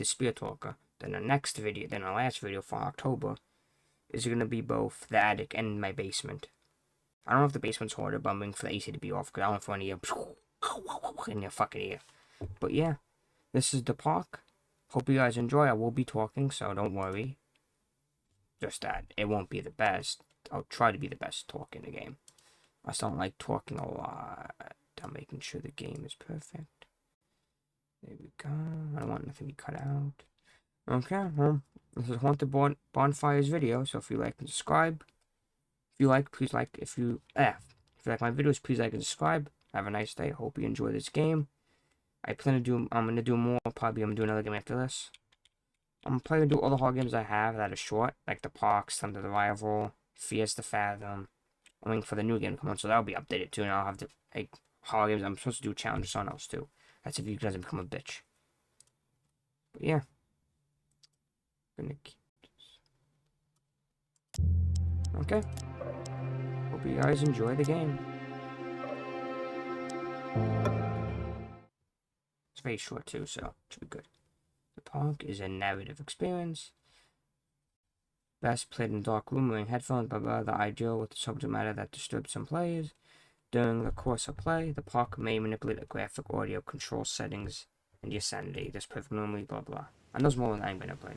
the Spear Talker. Then the next video, then the last video for October, is going to be both the attic and my basement. I don't know if the basement's harder, but I'm waiting for the AC to be off, because I don't want to hear in your fucking ear. But yeah, this is the park. Hope you guys enjoy. I will be talking, so don't worry. Just that it won't be the best. I'll try to be the best talk in the game. I still don't like talking a lot. I'm making sure the game is perfect. There we go. I don't want nothing to be cut out. Okay, well, this is Haunted Bonfires video, so if you like and subscribe. If you like, please like. If you like my videos, please like and subscribe. Have a nice day. Hope you enjoy this game. I'm gonna do more. Probably I'm gonna do another game after this. I'm probably gonna do all the hard games I have that are short, like the Parks, Thunder the Rival, Fiesta Fathom. I'm waiting for the new game to come on, so that'll be updated too, and I'll have the hard games. I'm supposed to do challenge or something else too. That's if you guys become a bitch. But yeah. Gonna keep this. Okay. Hope you guys enjoy the game. It's very short too, so it should be good. The park is a narrative experience. Best played in a dark room wearing headphones, blah blah. The ideal with the subject matter that disturbs some players. During the course of play, the park may manipulate the graphic audio control settings and your sanity. This perfect normally, blah blah. And there's more than I'm gonna play.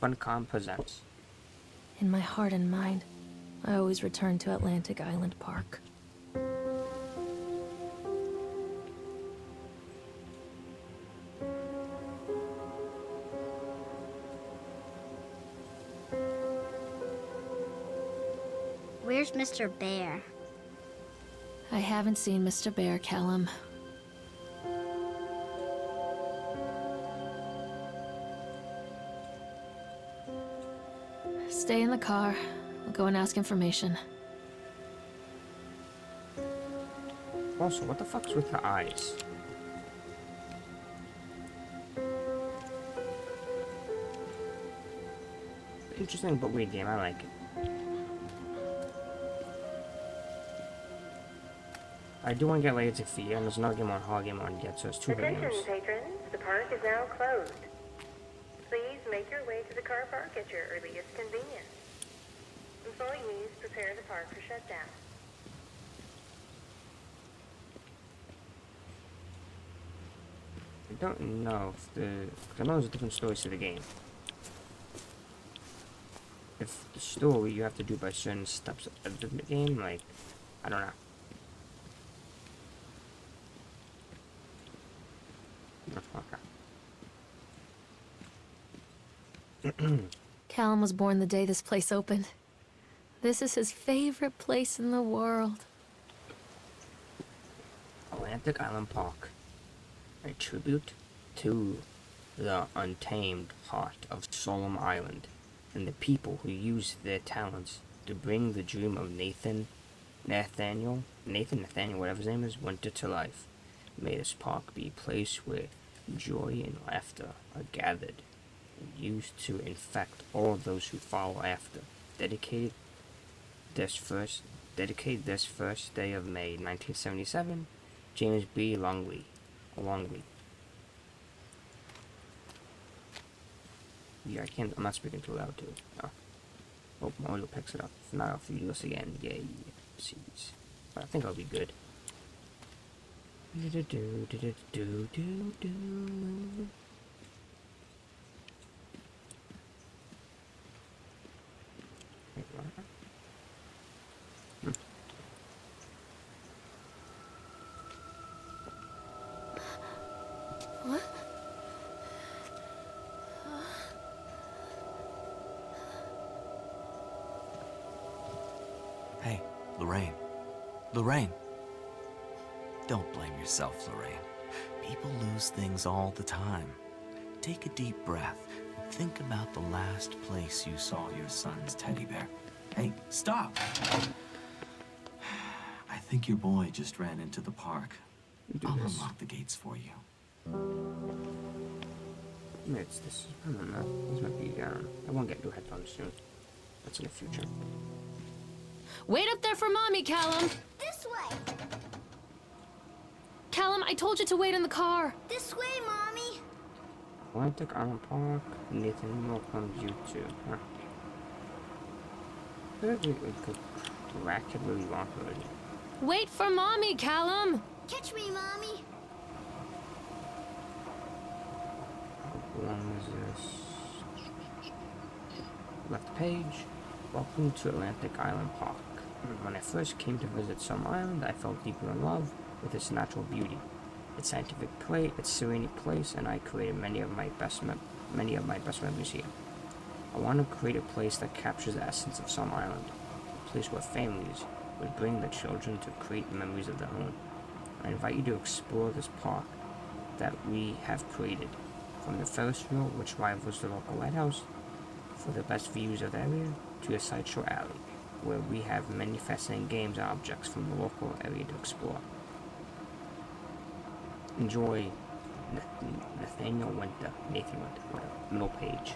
Funcom presents. In my heart and mind, I always return to Atlantic Island Park. Where's Mr. Bear? I haven't seen Mr. Bear, Callum. Stay in the car. I'll go and ask information. Also, what the fuck's with the eyes? Interesting but weird game, I like it. I do want to get Layers of Fear, and there's another game on hard game on yet, so it's two games. Attention, patrons. The park is now closed. Please make your way to the car park at your earliest convenience. Employees prepare the park for shutdown. I don't know if because I know there's different stories to the game. If the story you have to do by certain steps of the game, like, I don't know. Okay. Callum was born the day this place opened. This is his favorite place in the world. Atlantic Island Park. A tribute to the untamed heart of Solemn Island and the people who use their talents to bring the dream of Nathaniel, whatever his name is, Winter to life. May this park be a place where joy and laughter are gathered and used to infect all those who follow after. Dedicated this first day of May 1977, James B. Longley. Yeah, I'm not speaking too loud too. No. Hope my audio picks it up. If not, I'll do this again. Yay. Seeds. But I think I'll be good. What? Hey, Lorraine. Lorraine. Don't blame yourself, Lorraine. People lose things all the time. Take a deep breath and think about the last place you saw your son's teddy bear. Hey, stop! I think your boy just ran into the park. I'll unlock the gates for you. It's this. I don't know. This might be. I won't get new headphones soon. That's in the future. Wait up there for Mommy, Callum! This way! Callum, I told you to wait in the car. This way, Mommy! Atlantic Island Park. Nathan welcomes you to. Huh. We could crack it really long already. Wait for Mommy, Callum! Catch me, Mommy. How long is this? Left page. Welcome to Atlantic Island Park. When I first came to visit some island, I fell deeply in love with its natural beauty, its scientific play, its serene place, and I created many of my best memories here. I want to create a place that captures the essence of some island, a place where families would bring their children to create memories of their own. I invite you to explore this park that we have created, from the Ferris wheel, which rivals the local lighthouse, for the best views of the area, to a sideshow alley, where we have many fascinating games and objects from the local area to explore. Enjoy Nathan Winter, middle page.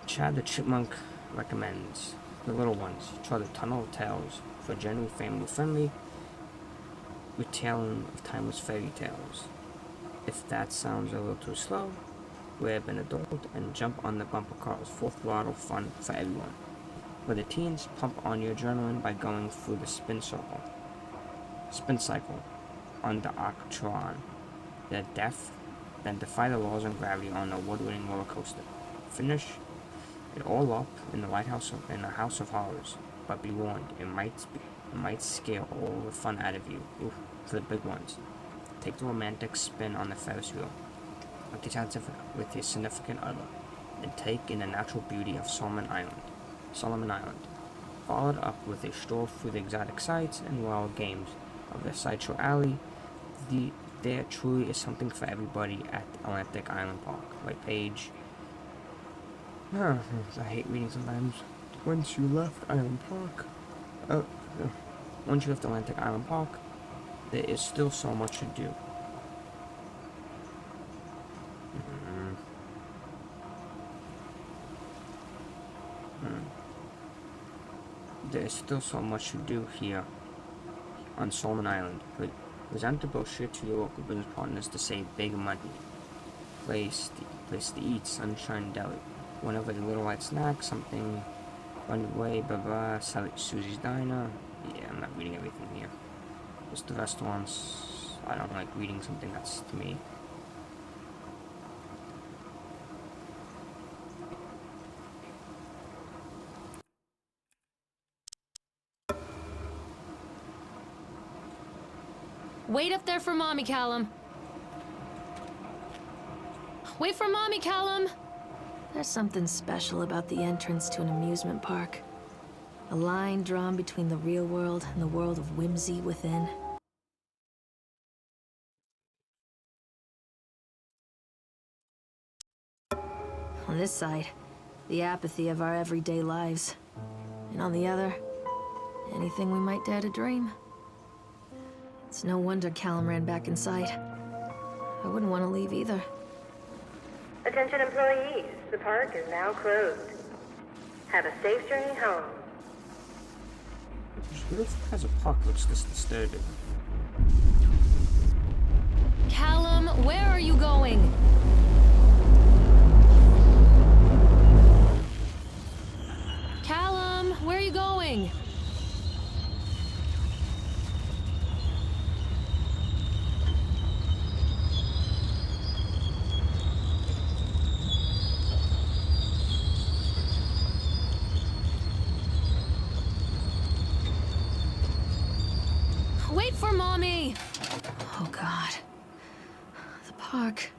Chad the Chipmunk recommends the little ones try the Tunnel of Tales for a genuine family-friendly retelling of timeless fairy tales. If that sounds a little too slow, grab an adult and jump on the bumper cars. Full throttle fun for everyone. For the teens, pump on your adrenaline by going through the spin cycle on the Octron. The deaf, then defy the laws of gravity on the award-winning roller coaster. Finish it all up in the House of Horrors, but be warned, it might scare all the fun out of you. Oof, for the big ones. Take the romantic spin on the Ferris wheel with your significant other, and take in the natural beauty of Solomon Island. Followed up with a stroll through the exotic sights and wild games of the sideshow alley. There truly is something for everybody at Atlantic Island Park. Right page. I hate reading sometimes. Once you left Atlantic Island Park, there is still so much to do. There is still so much to do here on Solomon Island. Present the brochure to your local business partners to save big money. Place to eat, Sunshine Deli. One of a little light snack, something on the way, blah blah. Susie's Diner. Yeah, I'm not reading everything here. Just the restaurants. I don't like reading something that's to me. Wait up there for Mommy, Callum. Wait for Mommy, Callum! There's something special about the entrance to an amusement park. A line drawn between the real world and the world of whimsy within. On this side, the apathy of our everyday lives. And on the other, anything we might dare to dream. It's no wonder Callum ran back inside. I wouldn't want to leave either. Attention employees, the park is now closed. Have a safe journey home. Who the fuck has a park looks this disturbing? Callum, where are you going? Callum, where are you going? Wait for Mommy! Oh, God. The park.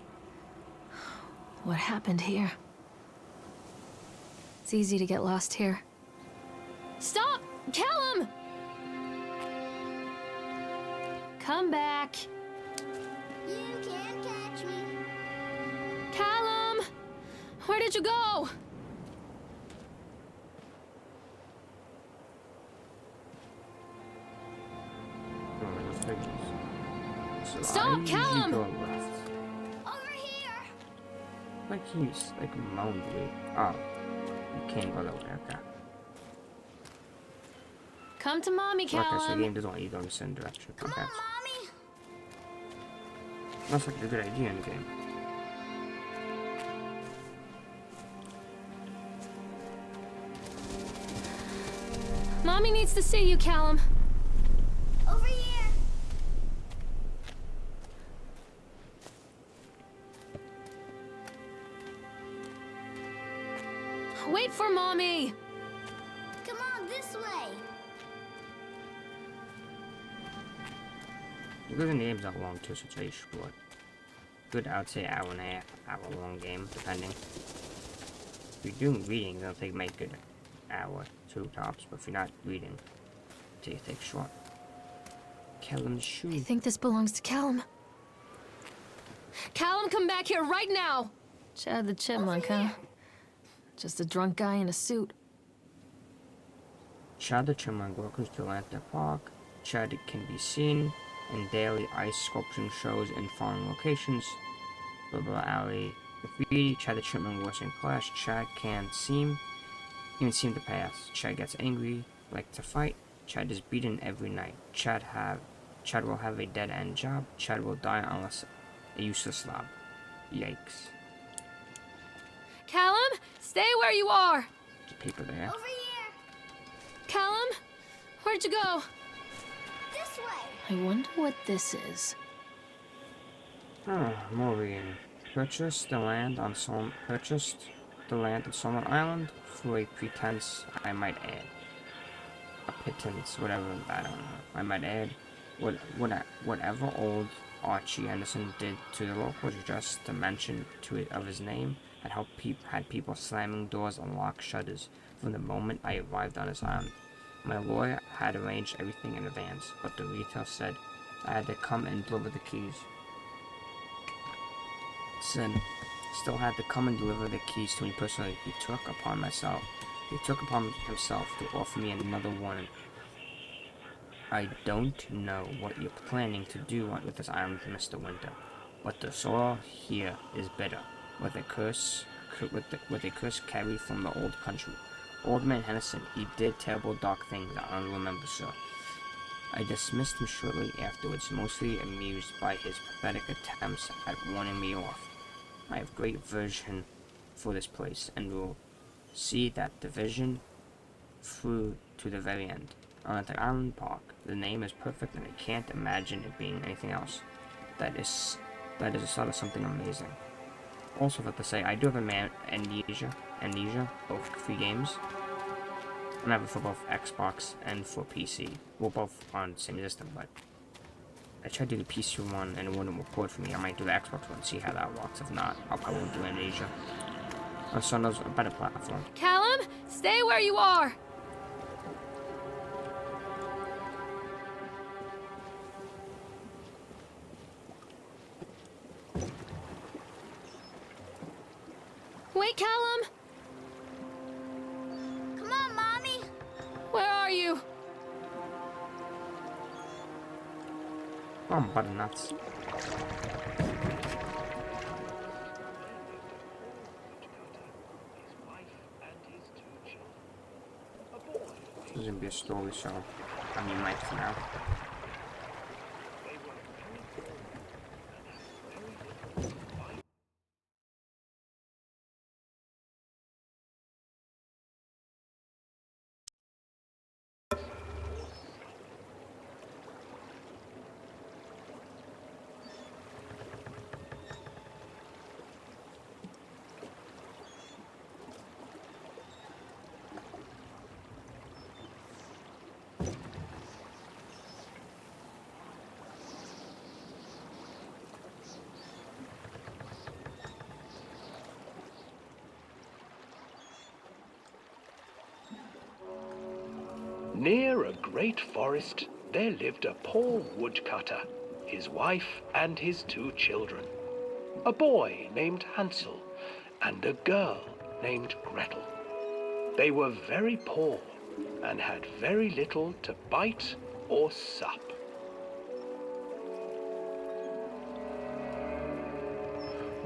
What happened here? It's easy to get lost here. Stop! Callum! Come back. You can't catch me. Callum! Where did you go? Stop, Callum! Over here. Like he's like mounted. Oh, you can't go that way. Okay. Come to Mommy, Okay, so the Callum. game doesn't want you to go in the same direction. Come Okay. on, Mommy. That's like a good idea in the game. Mommy needs to see you, Callum. Over here. Wait for Mommy! Come on, this way. Because the game's not long too, so it's very short. Good, I would say hour and a half, hour long game, depending. If you're doing reading, it'll take make good hour, 2 tops, but if you're not reading, it takes short. Callum's shoe. I think this belongs to Callum. Callum, come back here right now! Chad the Chipmunk, huh? Just a drunk guy in a suit. Chad the Chipmunk welcomes to Atlanta Park. Chad can be seen in daily ice sculpting shows in foreign locations. Blah blah alley graffiti. Chad the Chipmunk was in class. Chad can't even seem to pass. Chad gets angry, like to fight. Chad is beaten every night. Chad will have a dead-end job. Chad will die unless a useless slob. Yikes. Callum, stay where you are! There's people there. Over here. Callum, where'd you go? This way. I wonder what this is. More reading. Purchased the land on Solomon Island for a pretense, I might add. A pittance, whatever, I don't know. I might add, whatever old Archie Henderson did to the locals just to mention of his name had people slamming doors and locked shutters from the moment I arrived on his island. My lawyer had arranged everything in advance, but the retail said I had to come and deliver the keys. Still had to come and deliver the keys to me personally. He took upon himself to offer me another warning. I don't know what you're planning to do with this island, Mr. Winter, but the soil here is bitter, with a curse carried from the old country. Old man Henderson, he did terrible dark things, I don't remember, sir. I dismissed him shortly afterwards, mostly amused by his pathetic attempts at warning me off. I have great aversion for this place, and will see that the vision through to the very end. Atlantic Island Park. The name is perfect, and I can't imagine it being anything else. That is the start of something amazing. Also, have to say, I do have Amnesia, both free games. I have it for both Xbox and for PC. Well, both on the same system, but I tried to do the PC one and it wouldn't record for me. I might do the Xbox one, see how that works. If not, I'll probably do Amnesia. My son knows a better platform. Callum, stay where you are! Wait, Callum! Come on, Mommy. Where are you? Oh, butternuts. This is gonna be a story, so I mean, mic for now. Near a great forest, there lived a poor woodcutter, his wife and his 2 children. A boy named Hansel and a girl named Gretel. They were very poor and had very little to bite or sup.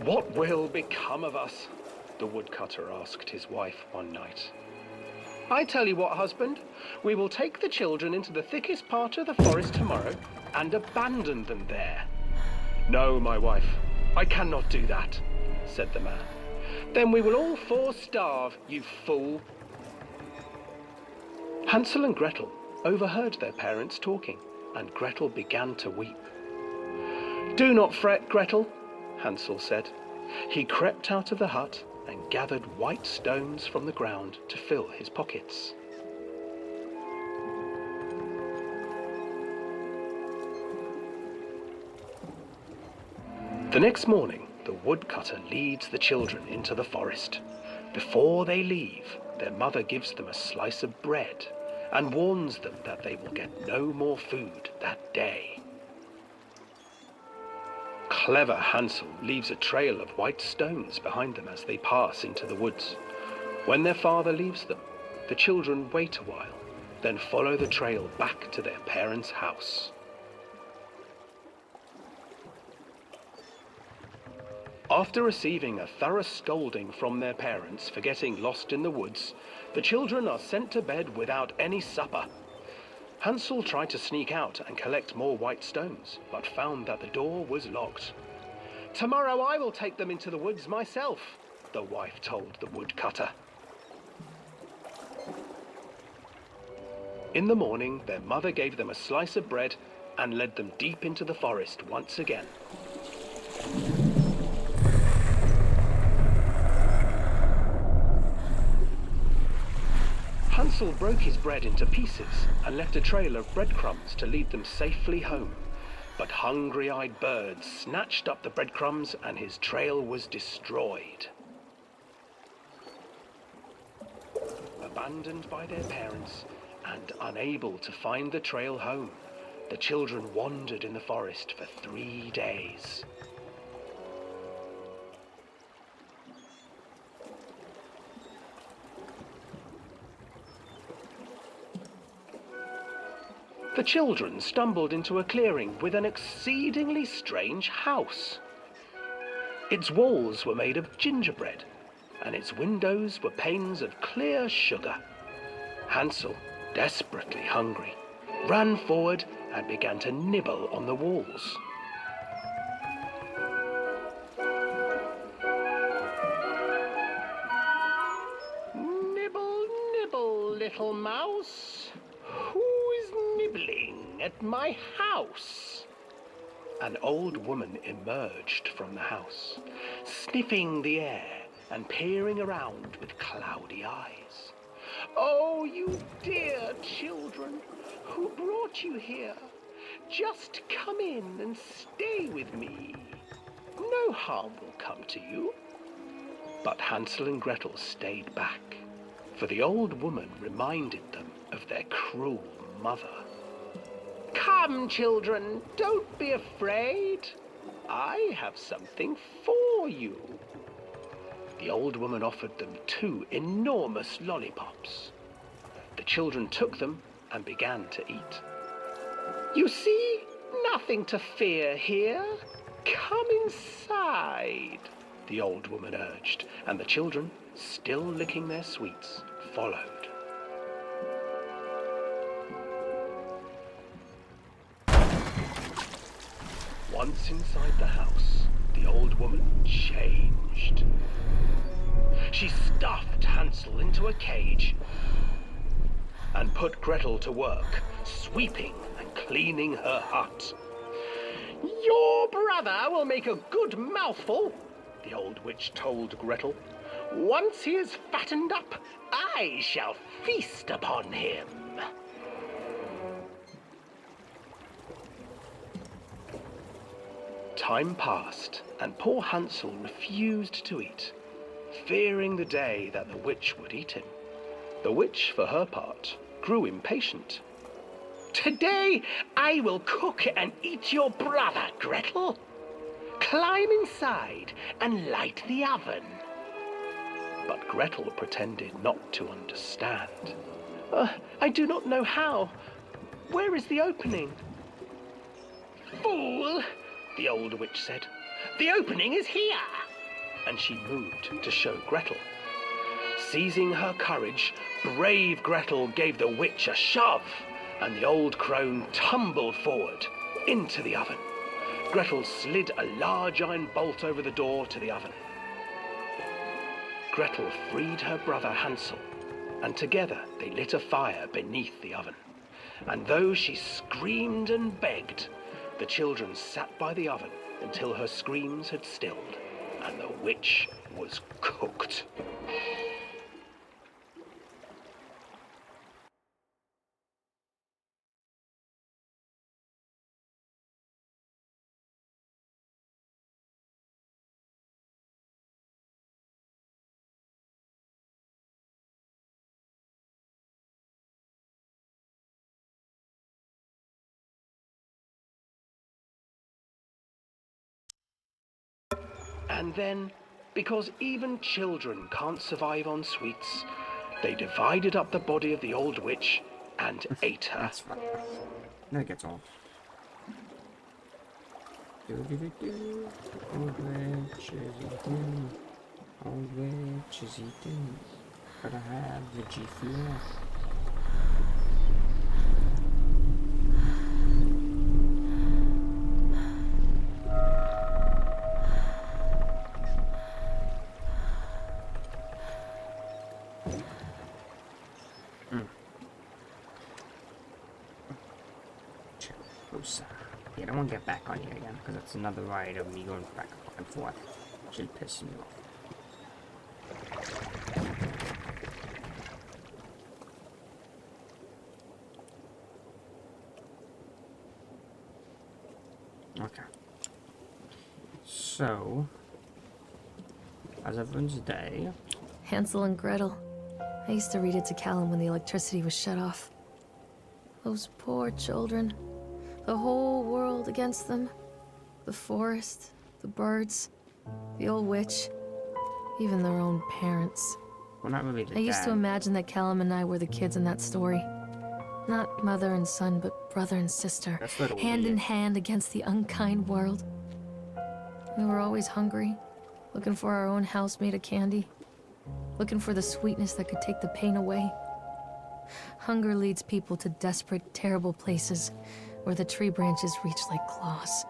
"What will become of us?" the woodcutter asked his wife one night. "I tell you what, husband, we will take the children into the thickest part of the forest tomorrow and abandon them there." "No, my wife, I cannot do that," said the man. "Then we will all 4 starve, you fool." Hansel and Gretel overheard their parents talking, and Gretel began to weep. "Do not fret, Gretel," Hansel said. He crept out of the hut and gathered white stones from the ground to fill his pockets. The next morning, the woodcutter leads the children into the forest. Before they leave, their mother gives them a slice of bread and warns them that they will get no more food that day. Clever Hansel leaves a trail of white stones behind them as they pass into the woods. When their father leaves them, the children wait a while, then follow the trail back to their parents' house. After receiving a thorough scolding from their parents for getting lost in the woods, the children are sent to bed without any supper. Hansel tried to sneak out and collect more white stones, but found that the door was locked. "Tomorrow I will take them into the woods myself," the wife told the woodcutter. In the morning, their mother gave them a slice of bread and led them deep into the forest once again. Hansel broke his bread into pieces and left a trail of breadcrumbs to lead them safely home. But hungry-eyed birds snatched up the breadcrumbs and his trail was destroyed. Abandoned by their parents and unable to find the trail home, the children wandered in the forest for 3 days. The children stumbled into a clearing with an exceedingly strange house. Its walls were made of gingerbread, and its windows were panes of clear sugar. Hansel, desperately hungry, ran forward and began to nibble on the walls. "Nibble, nibble, little mouse. Who is nibbling at my house?" An old woman emerged from the house, sniffing the air and peering around with cloudy eyes. "Oh, you dear children, who brought you here? Just come in and stay with me. No harm will come to you." But Hansel and Gretel stayed back, for the old woman reminded them of their cruel mother. "Come, children, don't be afraid. I have something for you." The old woman offered them 2 enormous lollipops. The children took them and began to eat. "You see, nothing to fear here. Come inside," the old woman urged, and the children, still licking their sweets, followed. Once inside the house, the old woman changed. She stuffed Hansel into a cage and put Gretel to work, sweeping and cleaning her hut. "Your brother will make a good mouthful," the old witch told Gretel. "Once he is fattened up, I shall feast upon him." Time passed, and poor Hansel refused to eat, fearing the day that the witch would eat him. The witch, for her part, grew impatient. "Today I will cook and eat your brother, Gretel. Climb inside and light the oven." But Gretel pretended not to understand. I do not know how. Where is the opening?" "Fool," the old witch said. "The opening is here." And she moved to show Gretel. Seizing her courage, brave Gretel gave the witch a shove, and the old crone tumbled forward into the oven. Gretel slid a large iron bolt over the door to the oven. Gretel freed her brother Hansel and together they lit a fire beneath the oven. And though she screamed and begged, the children sat by the oven until her screams had stilled, and the witch was cooked. And then, because even children can't survive on sweets, they divided up the body of the old witch and ate her. That's fine. That gets old. Old witch is eating. Old witch is eating. Gotta have the G fuel. Yeah, I don't want to get back on here again, because it's another ride of me going back and forth. Should piss me off. Okay. So, as everyone's day. Hansel and Gretel. I used to read it to Callum when the electricity was shut off. Those poor children. The whole world against them. The forest, the birds, the old witch, even their own parents. Well, not really the I used to dad. imagine that Callum and I were the kids in that story. Not mother and son, but brother and sister, That's little hand in idiot. hand against the unkind world. We were always hungry, looking for our own house made of candy, looking for the sweetness that could take the pain away. Hunger leads people to desperate, terrible places where the tree branches reach like claws.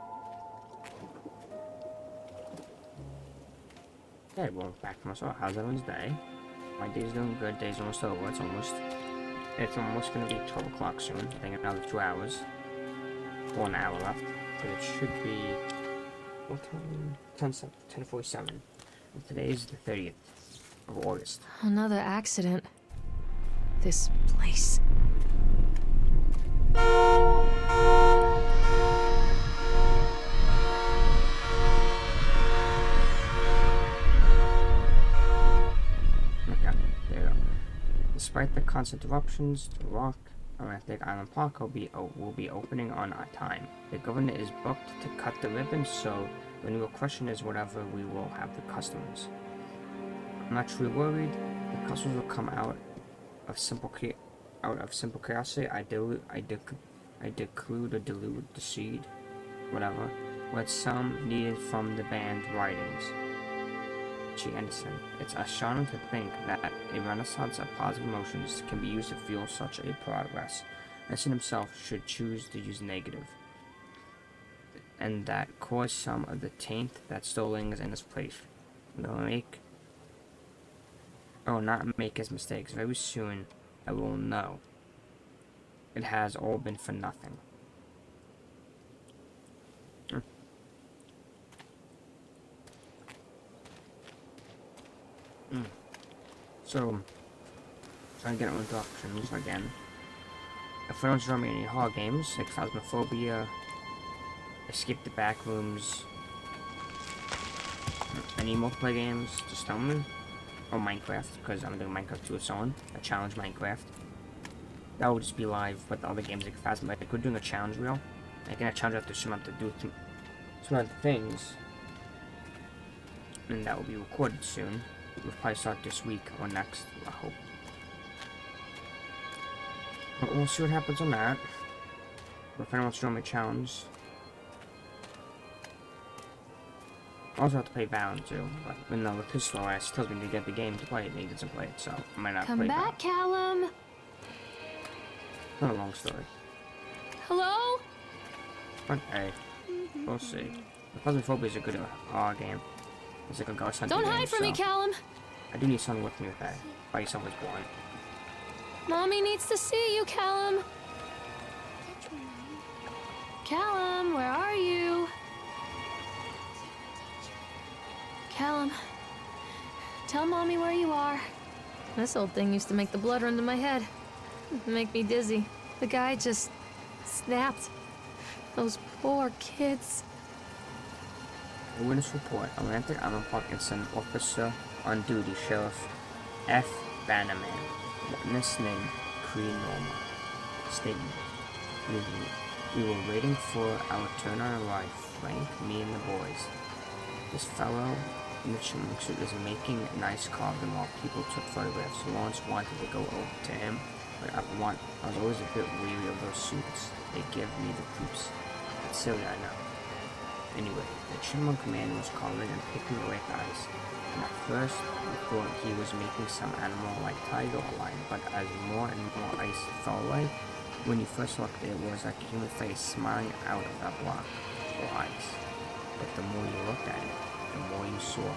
Okay, well, back to myself. How's everyone's day? My day's doing good. Day's almost over. It's almost gonna be 12 o'clock soon. I think another 2 hours. 1 hour left. But it should be... What time? 10:47. And today is the 30th of August. Another accident. This place. Okay, there you go. Despite the constant interruptions, the Rock Atlantic Island Park will be opening on time. The governor is booked to cut the ribbon, so the real question is whatever we will have the customers. I'm not truly worried. The customers will come out of simple curiosity. I dilute or dilute the seed, whatever, with some needed from the band writings. G. Anderson. It's astonishing to think that a renaissance of positive emotions can be used to fuel such a progress. Anderson himself should choose to use negative, and that cause some of the taint that still lingers in this place. Not make his mistakes. Very soon, I will know. It has all been for nothing. So, trying to get into options again. If I don't draw me any horror games, like Phasmophobia, Escape the Backrooms, any multiplayer games, just tell me. Or Minecraft, because I'm doing Minecraft 2 so on. A challenge Minecraft. That will just be live with other games like Phasmophobia. Like we're doing a challenge reel. Like in a challenge I have to swim out to do some other things. And that will be recorded soon. We'll probably start this week or next, I hope. But we'll see what happens on that. But if anyone wants to join my challenge. I also have to play Valorant too, but when with his slow ass tells me to get the game to play it, and he doesn't play it, so I might not Come play back, Callum. Not a long story. Hello? But hey, we'll see. The Phasmophobia is a good game. It's like a ghost hunting Don't game, hide from me, so Callum. I do need someone with me with that. By someone's born. Mommy needs to see you, Callum. Catch me, Mommy. Callum, where are you? Callum, tell Mommy where you are. This old thing used to make the blood run to my head. Make me dizzy. The guy just snapped. Those poor kids. A witness report. Atlantic Island Park Incident Officer on duty, Sheriff F. Bannerman. Witness name, Cree Norma. Statement. We were waiting for our turn on arrive. Frank, me, and the boys. This fellow in the chipmunk suit was making a nice carving while people took photographs. Lawrence wanted to go over to him, but I was always a bit weary of those suits. They give me the creeps. It's silly, I know. Anyway, the chipmunk man was carving and picking away at the ice. And at first, we thought he was making some animal like tiger or lion, but as more and more ice fell away, when you first looked, it was like a human face smiling out of that block or ice. But the more you looked at it, the more you saw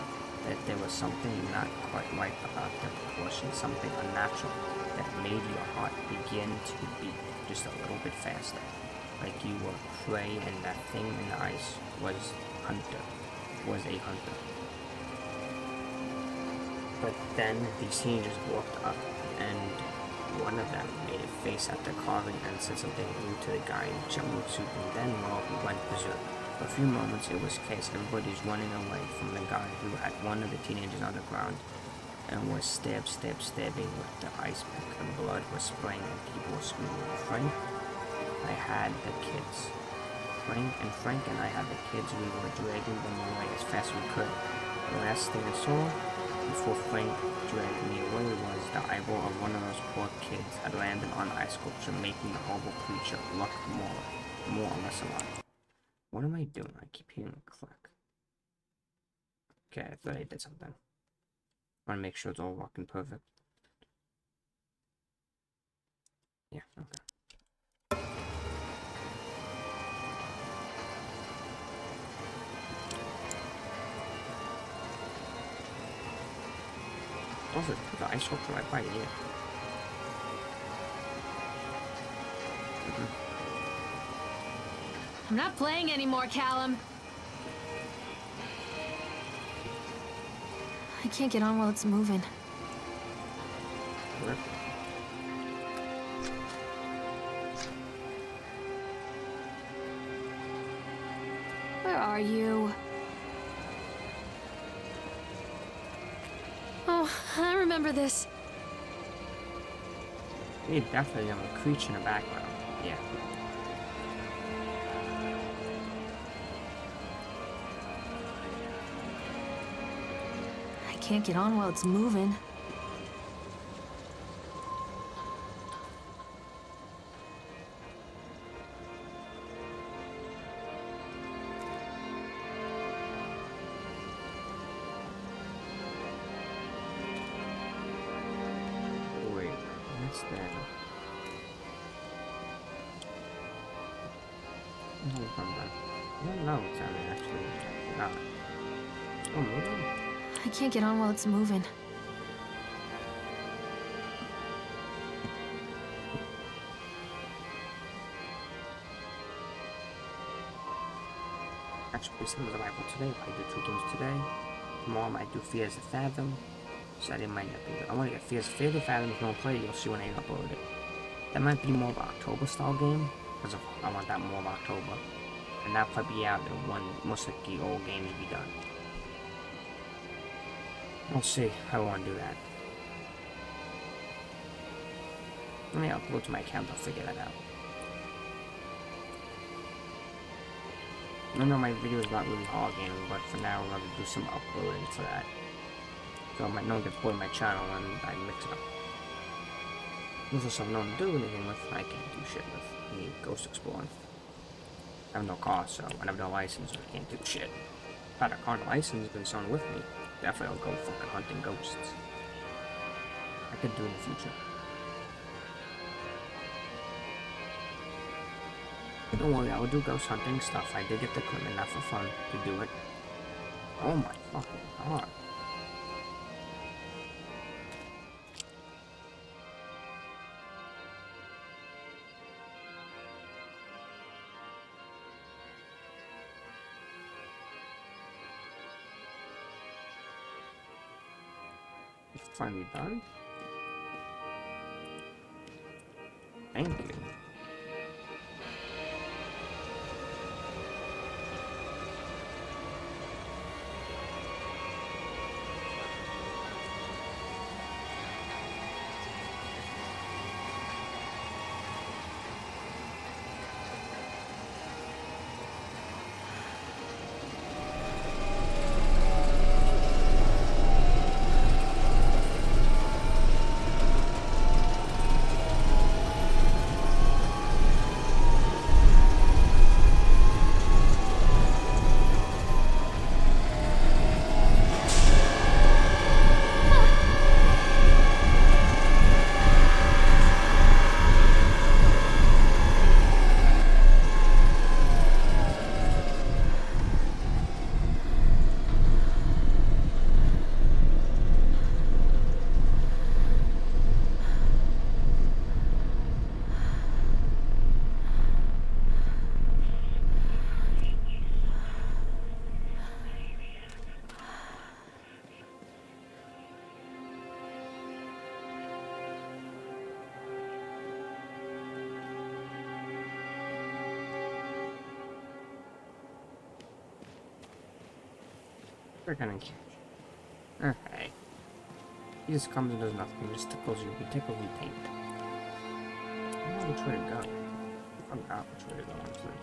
that there was something not quite right about the proportion, something unnatural that made your heart begin to beat just a little bit faster, like you were prey and that thing in the ice was a hunter. But then these teenagers walked up, and one of them made a face at the carving and said something rude to the guy in the chipmunk suit, and then, well, he went berserk. For a few moments, it was chaos. Everybody was running away from the guy who had one of the teenagers on the ground and was stabbing with the ice pick, and blood was spraying and people were screaming. Frank and I had the kids. Frank and I had the kids. We were dragging them away as fast as we could. The last thing I saw before Frank dragged me away was the eyeball of one of those poor kids had landed on the ice sculpture, making the horrible creature look more or less alive. What am I doing? I keep hearing a click. Okay, I thought I did something. I want to make sure it's all working perfect. Yeah, okay. Also, put the ice sculpture right by here. I'm not playing anymore, Callum. I can't get on while it's moving. Where? Where are you? Oh, I remember this. You definitely have a creature in the background. Yeah. I can't get on while it's moving. Wait, what's that? I don't know what's on it actually. No. Oh, moving? I can't get on while it's moving. Actually, some of the rival today. If I do 2 games today, tomorrow I might do Fears of Fathom. Saturday might not be. I want to get Fears of Fathom. If you don't play it, you'll see when I upload it. That might be more of an October style game because I want that more of October, and that'll probably be out when most of the old games be done. We'll see how I want to do that. When I upload to my account, I'll figure that out. I know my video is not really hard gaming, but for now I'm going to do some uploading for that. So I might not get bored of my channel and I mix it up. This is something I don't do anything with, I can't do shit with. I need ghost exploring. I have no car, so I have no license, so I can't do shit. If I had a car and a license and someone with me, definitely I'll go fucking hunting ghosts. I could do it in the future. But don't worry, I will do ghost hunting stuff. I did get the equipment, not for fun, to do it. Oh my fucking god. Finally done. Thank you. We're gonna catch. Okay. He just comes and does nothing. He just tickles you. He tickles you paint. I don't know which way to go. I forgot which way to go, honestly.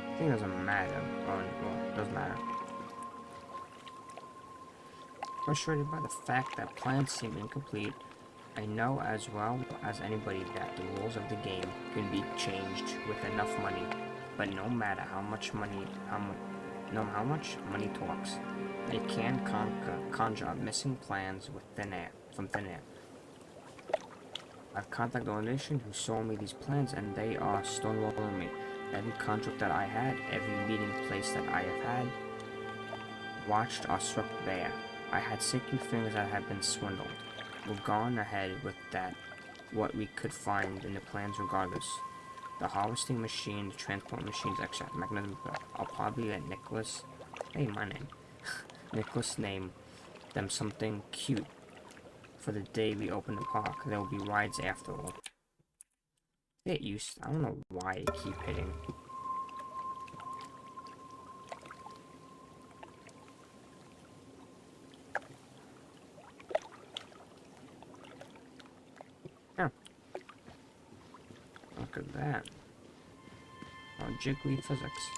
I think it doesn't matter. Well, it does matter. Frustrated by the fact that plans seem incomplete, I know as well as anybody that the rules of the game can be changed with enough money. But no matter how much money talks, they can conjure up missing plans with from thin air. I've contacted the organization who sold me these plans, and they are stonewalling me. Every contract that I had, every meeting place that I have had, watched are swept bare. I had sinking fingers that had been swindled. We're gone ahead with that, what we could find in the plans regardless. The harvesting machine, the transport machines, extract mechanism, I'll probably let Nicholas, hey, my name, Nicholas name them something cute for the day we open the park. There will be rides after all. Get used, I don't know why I keep hitting. Yeah. Look at that. Oh, jiggly physics.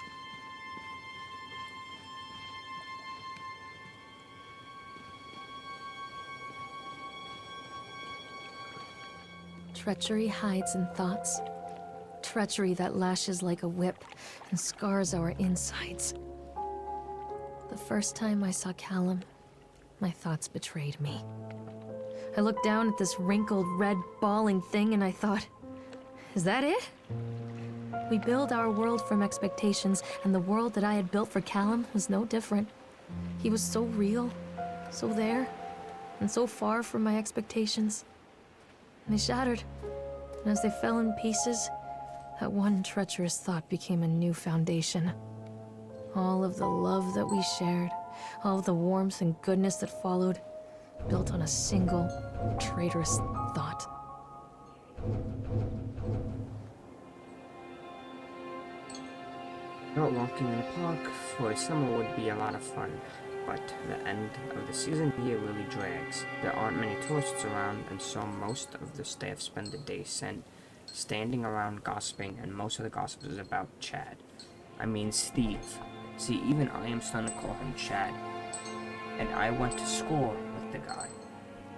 Treachery hides in thoughts. Treachery that lashes like a whip and scars our insides. The first time I saw Callum, my thoughts betrayed me. I looked down at this wrinkled, red, bawling thing and I thought, is that it? We build our world from expectations, and the world that I had built for Callum was no different. He was so real, so there, and so far from my expectations. And they shattered, and as they fell in pieces, that one treacherous thought became a new foundation. All of the love that we shared, all of the warmth and goodness that followed, built on a single, traitorous thought. Out walking in the park for a summer would be a lot of fun, but the end of the season here really drags. There aren't many tourists around, and so most of the staff spend the day standing around gossiping, and most of the gossip is about Chad. I mean Steve. See, even I am starting to call him Chad. And I went to school with the guy.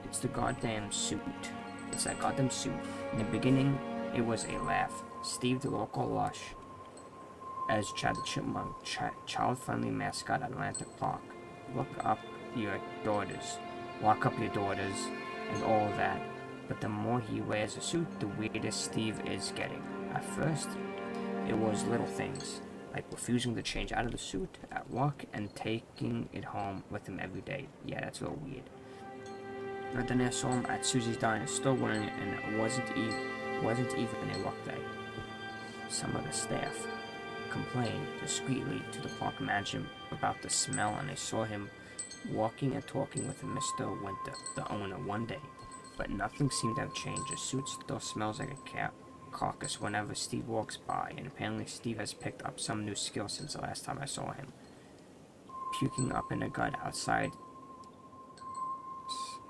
It's the goddamn suit. It's that goddamn suit. In the beginning, it was a laugh. Steve the local lush as Chad the Chipmunk, child-friendly mascot at Atlantic Park. Lock up your daughters, and all of that. But the more he wears a suit, the weirder Steve is getting. At first, it was little things, like refusing to change out of the suit at work and taking it home with him every day. Yeah, that's a little weird. But then I saw him at Susie's Diner, still wearing it, and it wasn't even a work day. Some of the staff complained discreetly to the park manager about the smell, and I saw him walking and talking with Mr. Winter, the owner, one day, but nothing seemed to have changed. The suit still smells like a cat carcass whenever Steve walks by, and apparently Steve has picked up some new skill since the last time I saw him. Puking up in a gut outside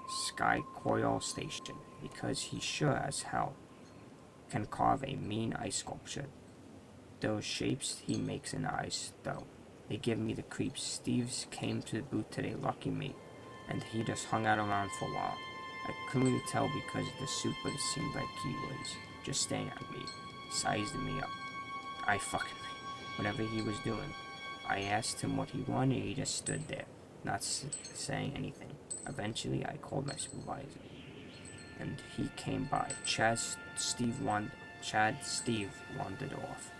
Sky Coil Station, because he sure as hell can carve a mean ice sculpture. Those shapes he makes in the ice, though, they give me the creeps. Steve's came to the booth today, lucky me, and he just hung out around for a while. I couldn't really tell because of the suit, but it seemed like he was just staring at me, sized me up. I fucking whatever he was doing. I asked him what he wanted, he just stood there, not saying anything. Eventually, I called my supervisor, and he came by. Steve wandered off.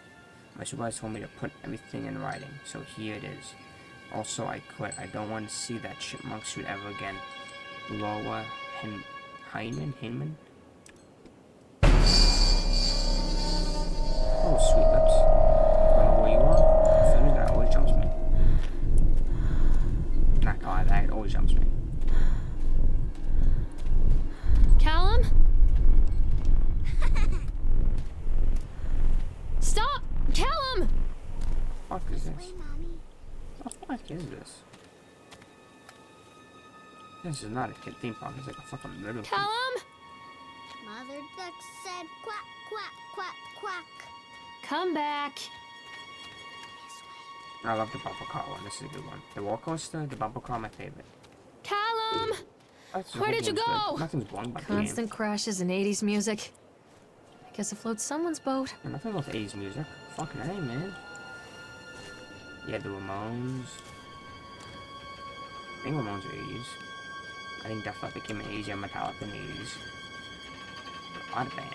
My supervisor told me to put everything in writing, so here it is. Also, I quit. I don't want to see that chipmunk suit ever again. Laura Hinman? Oh, sweet lips. Remember where you are? The thing that always jumps me. Not gonna lie, that always jumps me. Callum? Stop! Callum! What the fuck is this? Wait, Mommy. What the fuck is this? This is not a kid theme park, it's like a fucking little thing. Callum? Mother Duck said quack, quack, quack, quack. Come back. This way. I love the bumper car one, this is a good one. The roller coaster, the bumper car, my favorite. Callum! That's Where did you go? Nothing's wrong about Constant crashes and 80s music. I guess it floats someone's boat. the game. Nothing about 80s music. Fucking A, man. Yeah, the Ramones. I think Ramones are 80s. I think Def Leppard became an 80s and Metallica in the 80s. A lot of bands.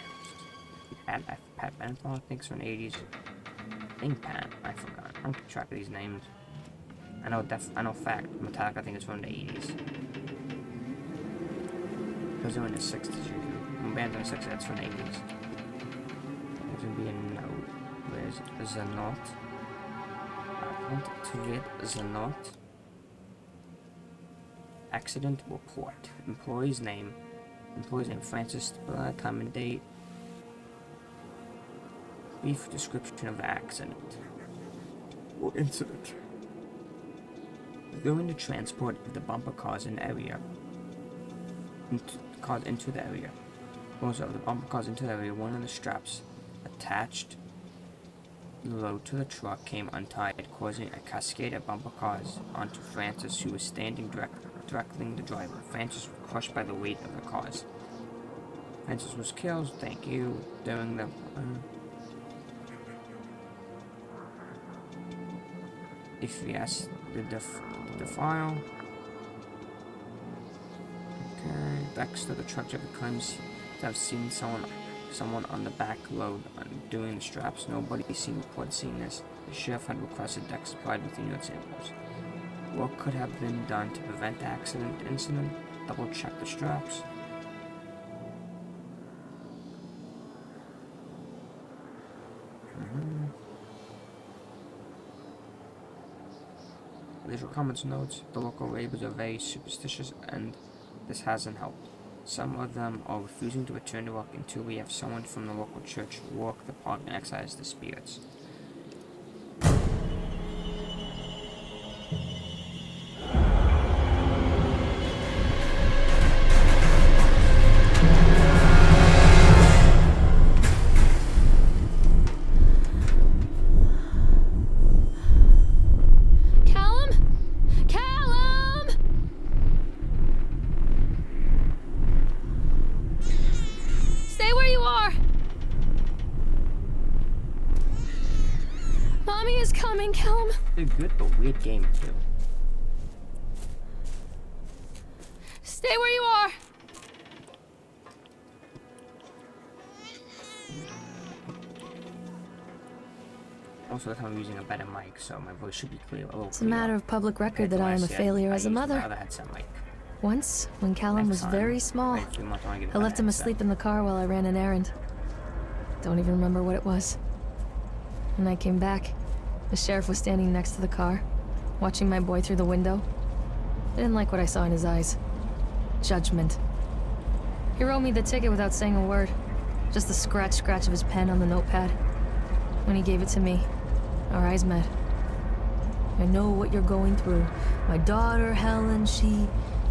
Pat Benatar, I think, is from the 80s. I think Pat, I forgot. I don't keep track of these names. I know fact, Metallica I think is from the 80s. Because they're in the 60s usually. When bands are in the 60s, that's from the 80s. There's gonna be a note. Where's the note? I want to read the note. Accident report. Employee's name Francis, time and date. Brief description of the accident or incident. During the transport of the bumper cars into the area. One of the straps attached the load to the truck came untied, causing a cascade of bumper cars onto Francis, who was standing directly the driver. Francis was crushed by the weight of the cars. Francis was killed, thank you, during the... if yes, the file... Okay, Dexter, the truck driver, claims to have seen someone on the back load undoing the straps. Nobody reported seeing this. The sheriff had requested Dexter provide with unit samples. What could have been done to prevent the incident? Double check the straps. These were comments notes. The local neighbors are very superstitious and this hasn't helped. Some of them are refusing to return to work until we have someone from the local church walk the park and exorcise the spirits. A good but weird game too. Stay where you are. Also, I'm using a better mic, so my voice should be clear. It's a matter of public record that I am a failure as a mother. Once, when Callum was very small, I left him asleep in the car while I ran an errand. Don't even remember what it was. When I came back, the sheriff was standing next to the car, watching my boy through the window. I didn't like what I saw in his eyes. Judgment. He wrote me the ticket without saying a word. Just the scratch of his pen on the notepad. When he gave it to me, our eyes met. I know what you're going through. My daughter, Helen, she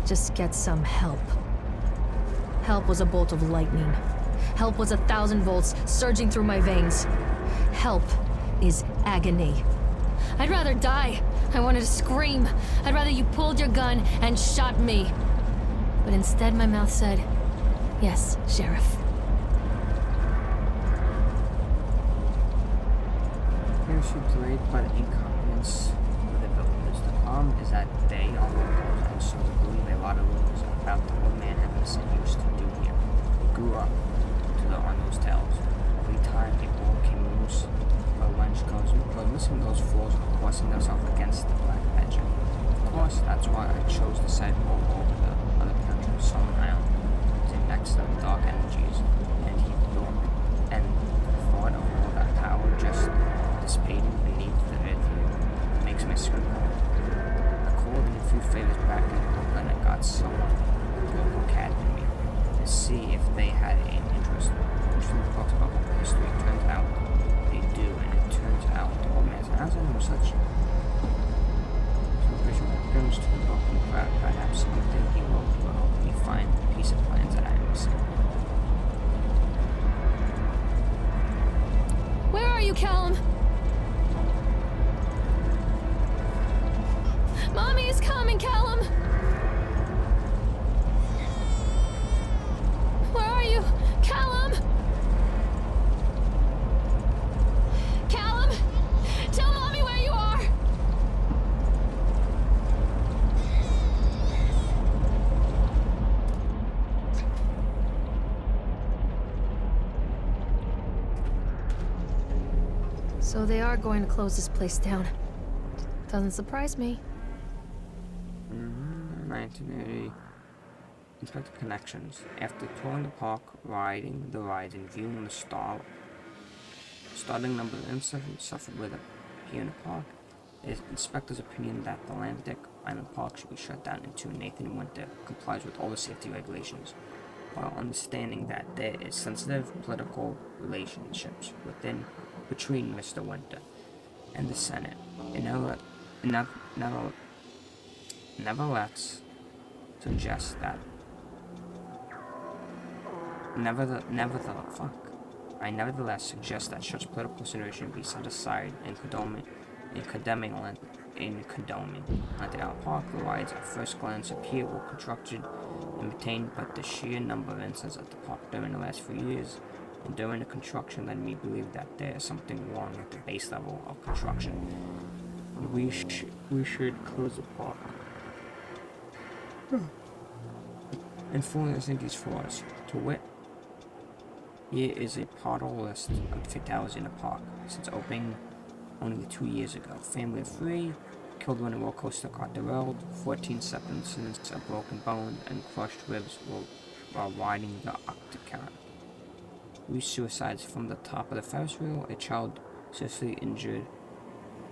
just gets some help. Help was a bolt of lightning. Help was 1,000 volts surging through my veins. Help is agony. I'd rather die. I wanted to scream. I'd rather you pulled your gun and shot me. But instead my mouth said, "Yes, Sheriff." You're betrayed by the incompetence of the builders. The problem is that they are locals, and so they believe a lot of rumors about the old man having some used to do here. They grew up on those tales. Every time a ball came loose, or a wench goes missing, those fools are forcing themselves against the black magic. Of course, that's why I chose to set over the other potential Solomon Island. It's next to the dark energies, and he thought, and the thought of all that power just dissipating beneath the earth makes my skin cold. I called in a few favors back in Brooklyn and got someone, a local cat in me, to see if they had an interest. From the books about local history, it turns out they do, and it turns out the old man's house and such. So Bishop comes to the book and perhaps something he wrote will help me find the piece of plans that I am missing. Where are you, Callum? Mommy is coming, Callum! Where are you? Callum! Callum! Tell Mommy where you are! So they are going to close this place down. Doesn't surprise me. 1980. Inspector Connections. After touring the park, riding the rides, and viewing the starting number of incidents suffered with it here in the park, it is inspector's opinion that the Atlantic Island Park should be shut down until Nathan Winter complies with all the safety regulations, while understanding that there is sensitive political relationships between Mr. Winter and the Senate. It nevertheless suggests that nevertheless suggest that such political consideration be set aside in condemning Atlantic Island Park. The rides at first glance appear well constructed and maintained, but the sheer number of incidents at the park during the last few years and during the construction led me to believe that there is something wrong at the base level of construction. We should close the park. And fully understand these flaws. To wit, here is a total list of fatalities in the park since opening only 2 years ago. Family of 3 killed when a roller coaster got derailed, 14 separate incidents of broken bones and crushed ribs while riding the Octocon. 3 suicides from the top of the Ferris wheel, a child seriously injured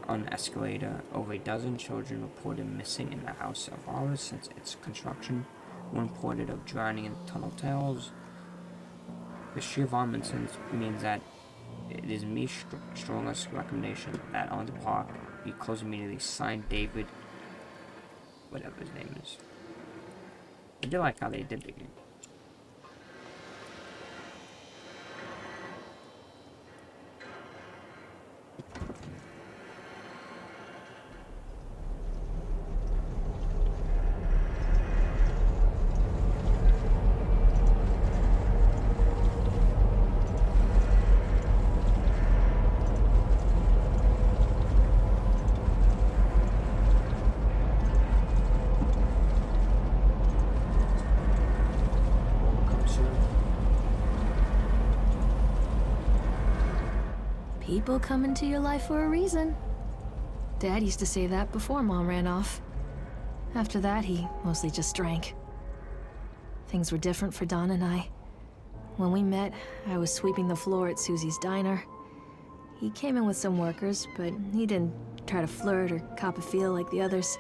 on an escalator, over a dozen children reported missing in the House of Horrors since its construction, 1 reported of drowning in tunnel tails. The sheer volume of incidents means that it is my strongest recommendation that on the park be closed immediately. Signed, David, whatever his name is. I do like how they did the game. People come into your life for a reason. Dad used to say that before Mom ran off. After that, he mostly just drank. Things were different for Don and I. When we met, I was sweeping the floor at Susie's diner. He came in with some workers, but he didn't try to flirt or cop a feel like the others.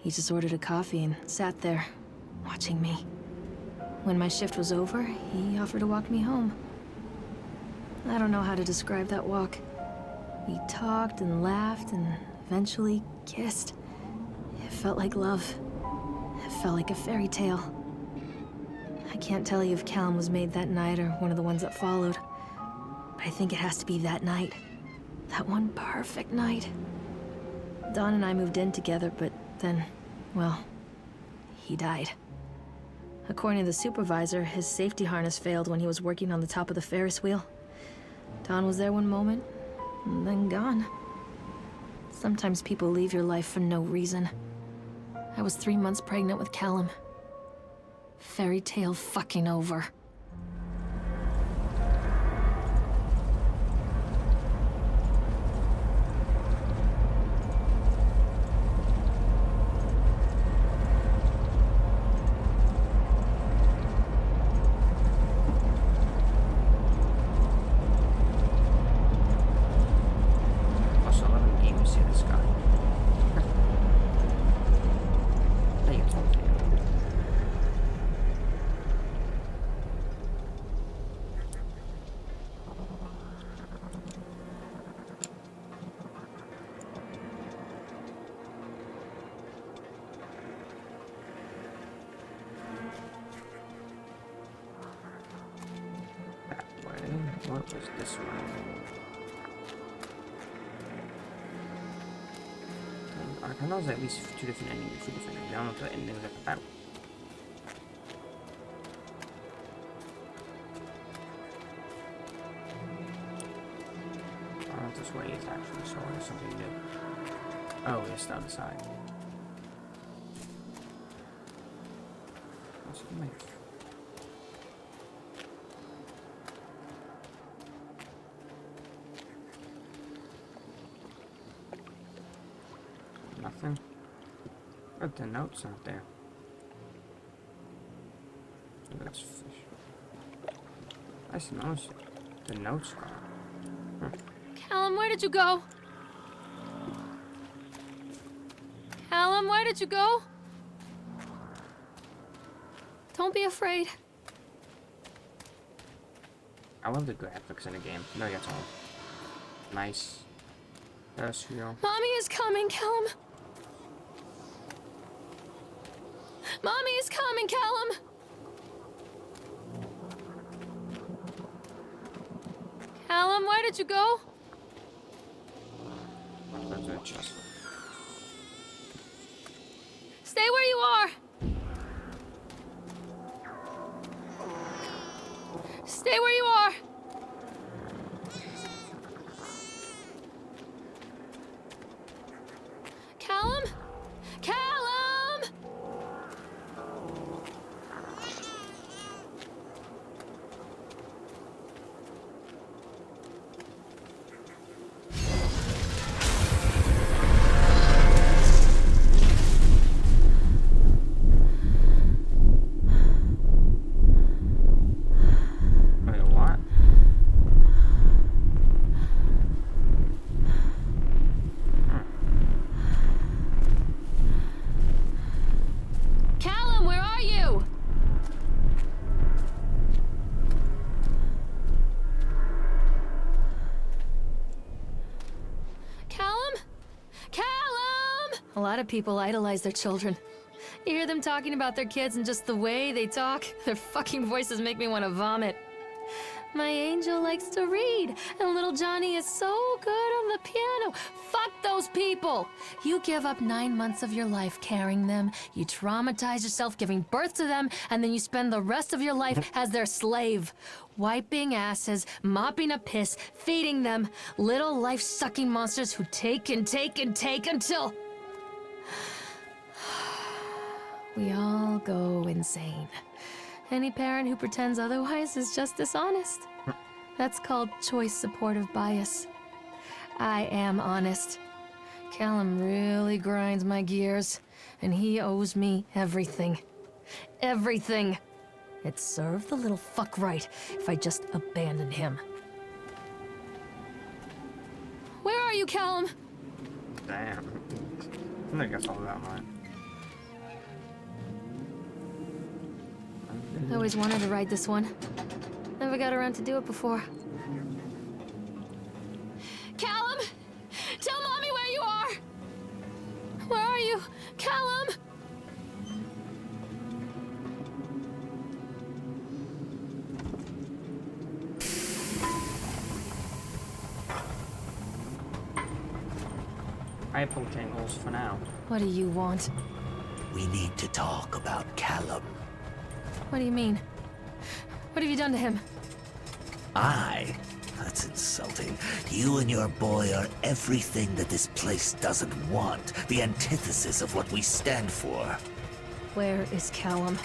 He just ordered a coffee and sat there, watching me. When my shift was over, he offered to walk me home. I don't know how to describe that walk. We talked and laughed and eventually kissed. It felt like love. It felt like a fairy tale. I can't tell you if Callum was made that night or one of the ones that followed. But I think it has to be that night. That one perfect night. Dawn and I moved in together, but then, well, he died. According to the supervisor, his safety harness failed when he was working on the top of the Ferris wheel. Dawn was there one moment, and then gone. Sometimes people leave your life for no reason. I was 3 months pregnant with Callum. Fairy tale fucking over. Also, 11 games see this guy. I think it's okay. That way. What was this one? I know there's at least two different endings. I don't know if the endings are the battle. I don't know if this way is actually, so there's something new. Oh, it's the other side. What's the knife? Nothing. But the note's not there. That's fish. I just noticed it. The note's gone. Huh. Callum, where did you go? Callum, where did you go? Don't be afraid. I love the graphics in the game. No, that's all. Nice. Yes, you know. Mommy is coming, Callum. Mommy is coming, Callum. Callum, where did you go? That's a chest. Stay where you are. Stay where you are. Callum? Callum! Wait, what? Callum, where are you? Callum? Callum! A lot of people idolize their children. You hear them talking about their kids and just the way they talk, their fucking voices make me want to vomit. My angel likes to read, and little Johnny is so good on the piano. Fuck those people! You give up 9 months of your life carrying them, you traumatize yourself giving birth to them, and then you spend the rest of your life as their slave. Wiping asses, mopping up piss, feeding them. Little life-sucking monsters who take and take and take until... we all go insane. Any parent who pretends otherwise is just dishonest. That's called choice supportive bias. I am honest. Callum really grinds my gears, and he owes me everything. Everything. It'd serve the little fuck right if I just abandoned him. Where are you, Callum? Damn. I think that's all about mine. I always wanted to ride this one. Never got around to do it before. Callum! Tell Mommy where you are! Where are you? Callum! I pull Jangles for now. What do you want? We need to talk about Callum. What do you mean? What have you done to him? That's insulting. You and your boy are everything that this place doesn't want. The antithesis of what we stand for. Where is Callum?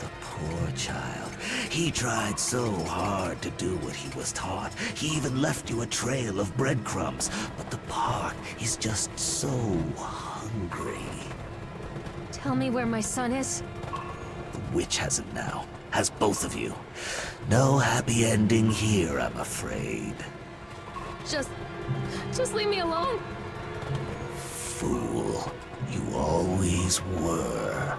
The poor child. He tried so hard to do what he was taught. He even left you a trail of breadcrumbs. But the park is just so hungry. Tell me where my son is. The witch has him now. Has both of you. No happy ending here, I'm afraid. Just leave me alone. Fool. You always were.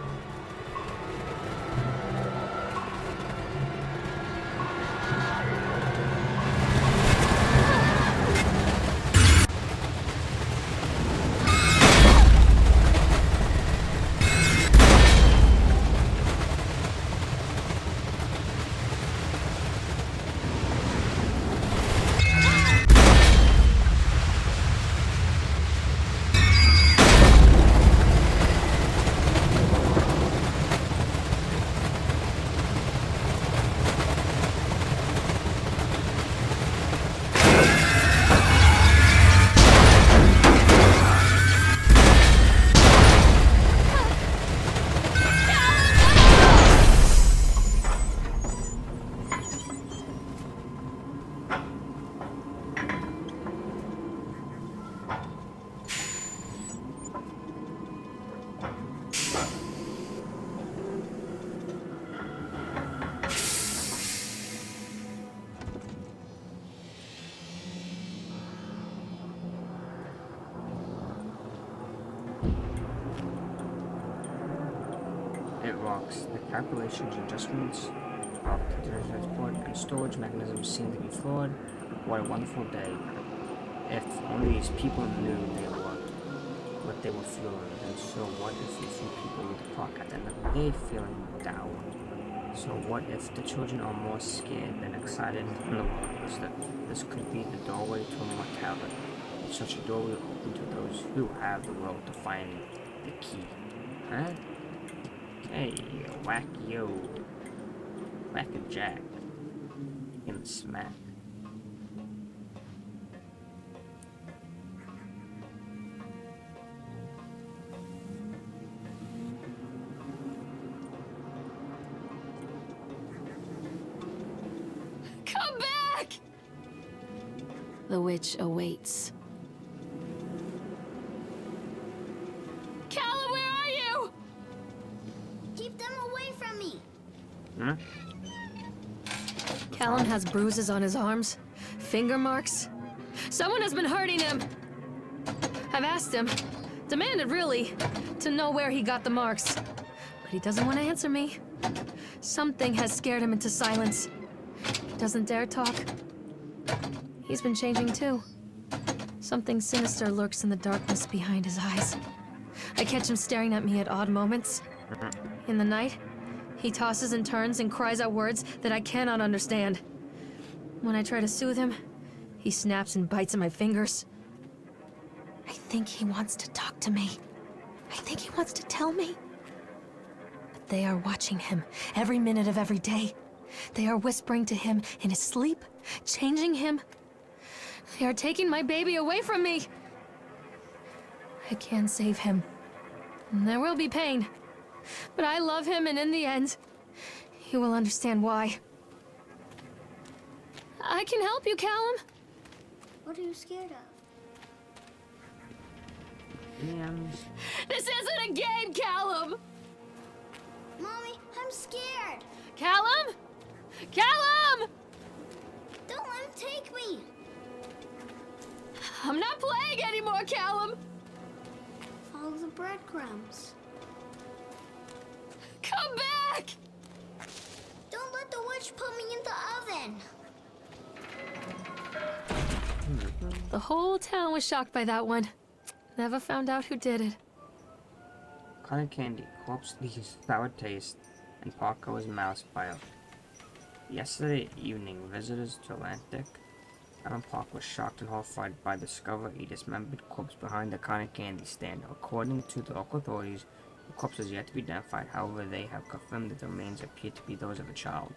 It rocks. The calculations, adjustments of the transport and storage mechanisms seem to be flawed. What a wonderful day. If only these people knew what they were feeling. And so what if a few people leave the park at the end of the day feeling down? So what if the children are more scared than excited than the world? That this could be the doorway to immortality. Such a doorway open to those who have the will to find the key. Huh? Hey, whack yo. Whack a jack. In the smack. Come back! The witch awaits. Callum, where are you? Keep them away from me. Huh? Callum has bruises on his arms, finger marks. Someone has been hurting him. I've asked him, demanded really, to know where he got the marks. But he doesn't want to answer me. Something has scared him into silence. He doesn't dare talk. He's been changing too. Something sinister lurks in the darkness behind his eyes. I catch him staring at me at odd moments. In the night, he tosses and turns and cries out words that I cannot understand. When I try to soothe him, he snaps and bites at my fingers. I think he wants to talk to me. I think he wants to tell me. But they are watching him every minute of every day. They are whispering to him in his sleep, changing him. They are taking my baby away from me. I can save him. And there will be pain. But I love him, and in the end, he will understand why. I can help you, Callum. What are you scared of? Yams. This isn't a game, Callum! Mommy, I'm scared. Callum? Callum! Don't let him take me. I'm not playing anymore, Callum! Follow the breadcrumbs. Come back! The whole town was shocked by that one. Never found out who did it. Cotton candy, corpse leaves, sour taste, and Parko's mouse bile. Yesterday evening, visitors to Atlantic Island Park were shocked and horrified by discovering a dismembered corpse behind the cotton candy stand. According to the local authorities, the corpse is yet to be identified. However, they have confirmed that the remains appear to be those of a child.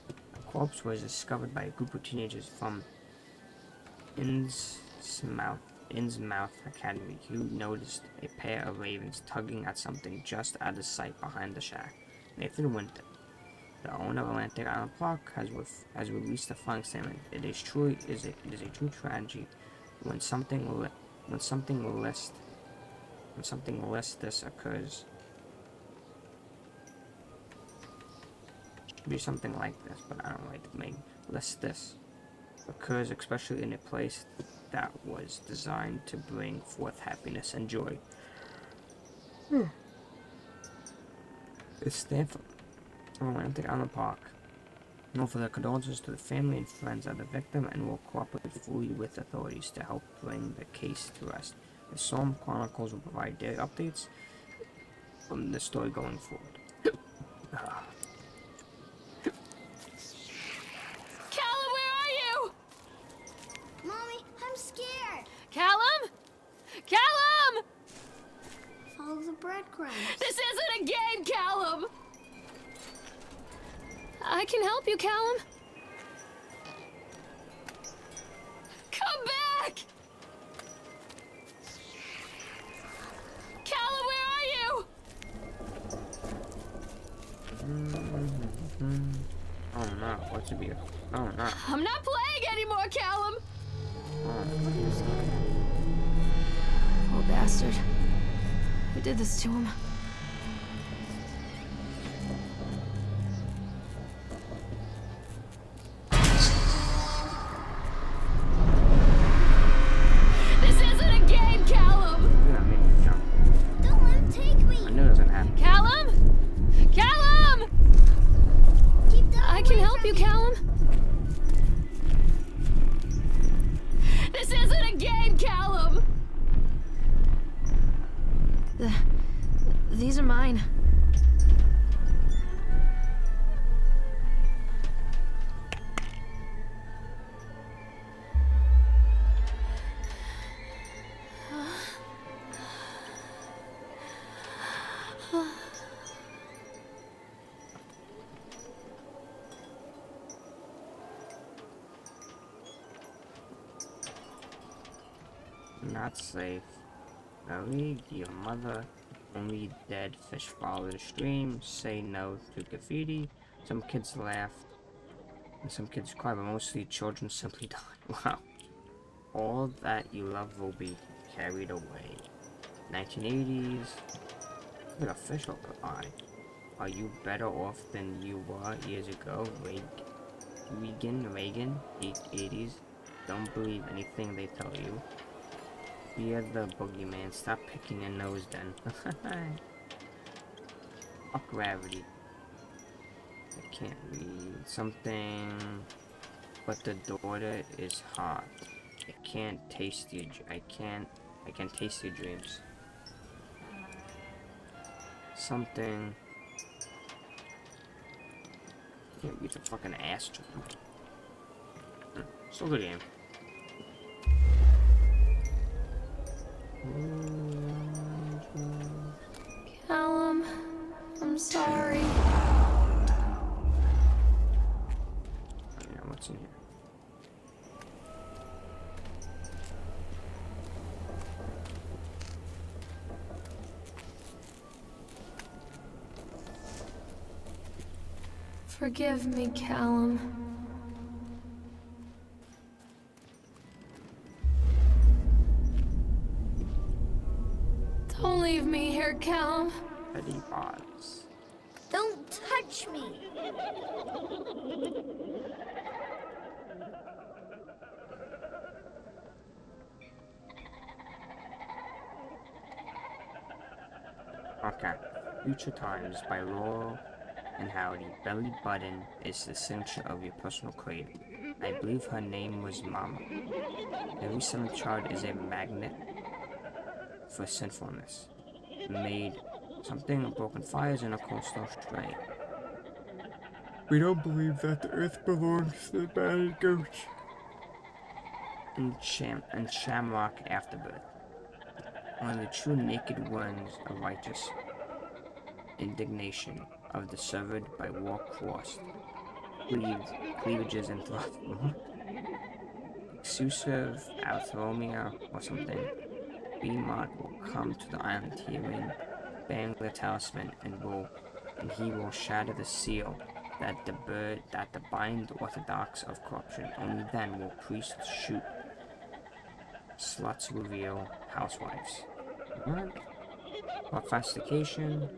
The corpse was discovered by a group of teenagers from Innsmouth Academy, who noticed a pair of ravens tugging at something just out of sight behind the shack. Nathan Winter, the owner of Atlantic Island Park, has released a following statement. It is a true tragedy when something less this occurs. Should be something like this, but I don't like to make less this occurs, especially in a place that was designed to bring forth happiness and joy. It's Stanford of Atlantic Island Park. We offer their condolences to the family and friends of the victim and will cooperate fully with authorities to help bring the case to rest. The Psalm Chronicles will provide daily updates from the story going forward. Callum, where are you? Mommy, I'm scared. Callum? Callum! Follow the breadcrumbs. This isn't a game, Callum! I can help you, Callum. Come back! Callum, where are you? Oh no, what's it be? Oh no. I'm not playing anymore, Callum! Poor bastard. Who did this to him? This isn't a game, Callum! You're not making me jump. Don't let him take me. I knew it was gonna happen. Callum? Callum! Keep them I can away help from you, me. Callum. This isn't a game, Callum! These are mine. Not safe. Marie, your mother. Only dead fish follow the stream. Say no to graffiti. Some kids laugh. And some kids cry, but mostly children simply die. Wow. All that you love will be carried away. 1980s. Look at a fish over eye. Are you better off than you were years ago? Reagan, 80s. Don't believe anything they tell you. Fear the boogeyman. Stop picking your nose then. Fuck gravity. I can't read something. But the daughter is hot. I can't taste your. I can taste your dreams. Something. Can't reach a fucking ass jump. Still good game. Callum, I'm sorry. Yeah, what's in here? Forgive me, Callum. Don't leave me here, Callum. Petty pods. Don't touch me. Okay. Future Times by Laurel and Howdy. Belly button is the signature of your personal creator. I believe her name was Mama. Every seventh child is a magnet for sinfulness. Made something broken fires in a coastal strain. We don't believe that the earth belongs to the bad goats and shamrock afterbirth. Only the true naked ones of righteous indignation of the severed by war crossed, cleavages and throats. Exclusive Althomia or something. Beamont will come to the island hearing, bang the talisman, and he will shatter the seal that bind the orthodox of corruption. Only then will priests shoot, sluts reveal housewives. What? Authentication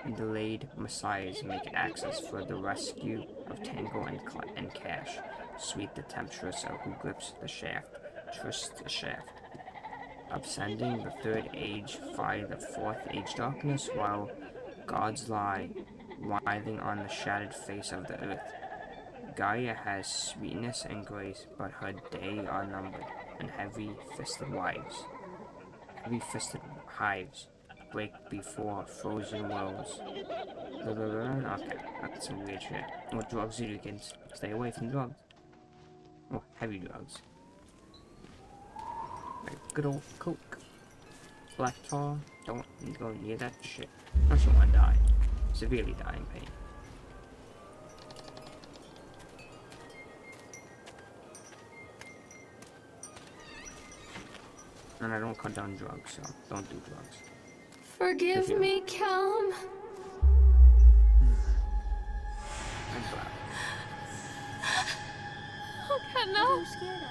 and delayed messiahs make access for the rescue of Tango and Cash. Sweet the temptress of who grips the shaft, twists the shaft. Upsending the third age, fight the fourth age darkness, while gods lie, writhing on the shattered face of the earth. Gaia has sweetness and grace, but her days are numbered, and heavy-fisted hives break before frozen wells. Okay, that's some weird shit. What drugs do you get? Stay away from drugs. Oh, heavy drugs. Like good old coke. Black tar. Don't go near that shit. Unless you want to die. Severely die in pain. And I don't cut down drugs, so don't do drugs. Forgive me, Callum. I'm glad. Oh, God, no. What are you scared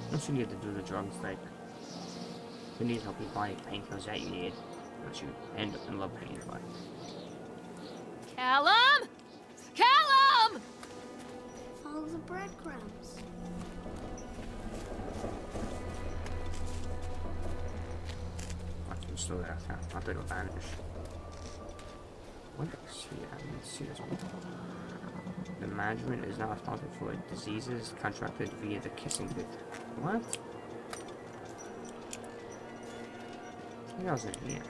Unless you need to do the drugs, like, you need help you buy painkillers that you need. Unless you end up in love with anybody. Callum! Callum! Follow the breadcrumbs. Still there. I thought it would vanish. What is here? I didn't see this one. The management is now responsible for diseases contracted via the kissing booth. What? I think I was in here.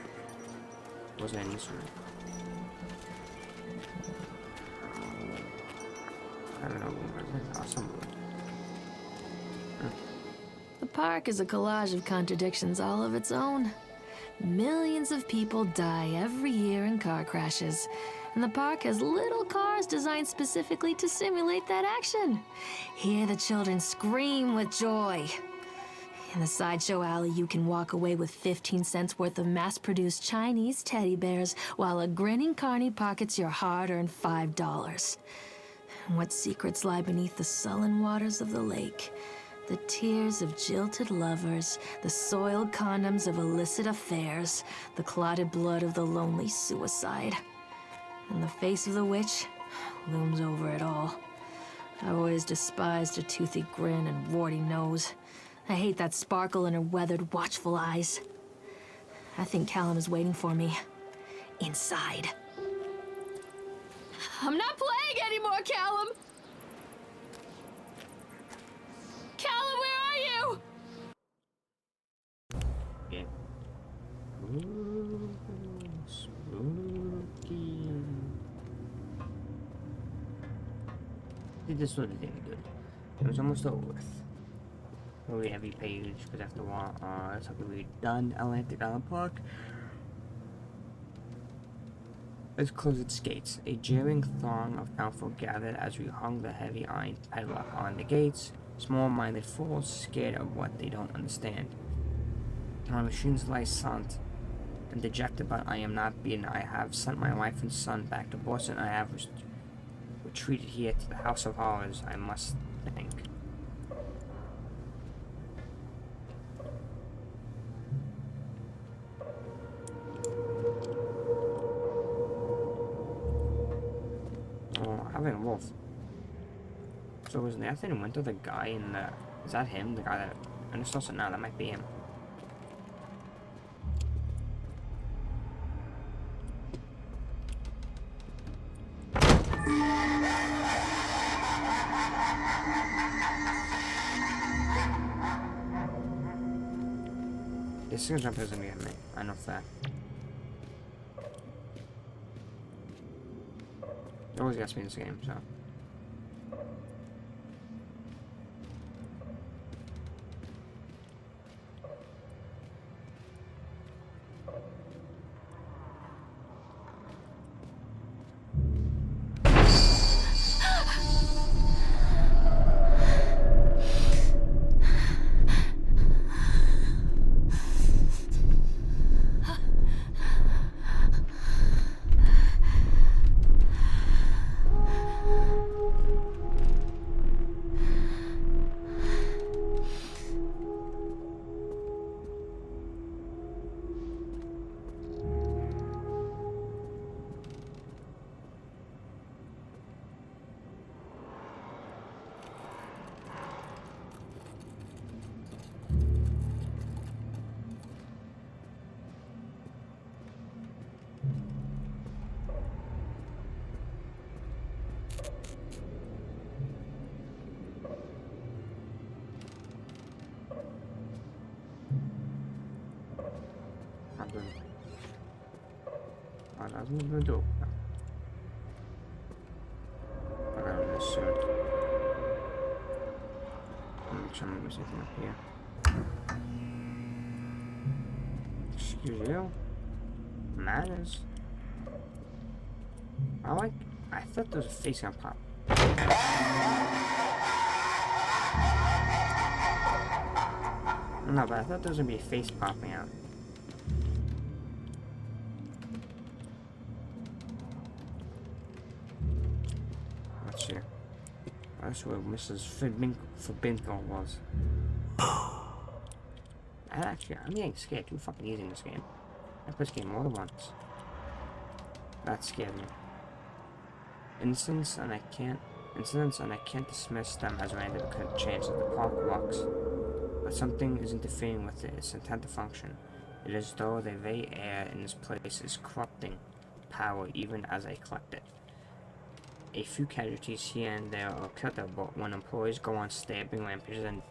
Wasn't in this room. I don't know where it is. Oh, somewhere. The park is a collage of contradictions all of its own. Millions of people die every year in car crashes, and the park has little cars designed specifically to simulate that action. Hear the children scream with joy. In the sideshow alley, you can walk away with 15 cents worth of mass-produced Chinese teddy bears, while a grinning carny pockets your hard-earned $5. And what secrets lie beneath the sullen waters of the lake? The tears of jilted lovers, the soiled condoms of illicit affairs, the clotted blood of the lonely suicide. And the face of the witch looms over it all. I've always despised her toothy grin and warty nose. I hate that sparkle in her weathered, watchful eyes. I think Callum is waiting for me. Inside. I'm not playing anymore, Callum! Callum, where are you? Yeah. Ooh, spooky. This wasn't any good. It was almost over with. We'll read every page because after a while, that's how we're done. Atlantic Island Park. Let's close its gates. A jeering throng of townsfolk gathered as we hung the heavy iron padlock on the gates. Small-minded fools, scared of what they don't understand. My machines lie silent and dejected, but I am not beaten. I have sent my wife and son back to Boston. I have retreated here to the House of Horrors, I must think. think a wolf. So was Nathan in Winter the guy in the... Is that him? The guy that... I just saw something now, that might be him. This is gonna jump isn't getting me. I know that. It always gets me in this game, so. What am I gonna do? I got this shirt. I'm trying to do something up here. Excuse you? Manners? I thought there was a face gonna pop. No, but I thought there was gonna be a face popping out. Let's see. That's where Mrs. Fabinko was. I'm getting scared too fucking easy in this game. I played this game more than once. That scared me. Incidents and I can't dismiss them as random chance that the park works. But something is interfering with its intent to function. It is as though the very air in this place is corrupting power even as I collect it. A few casualties here and there are killed, but when employees go on stabbing rampages and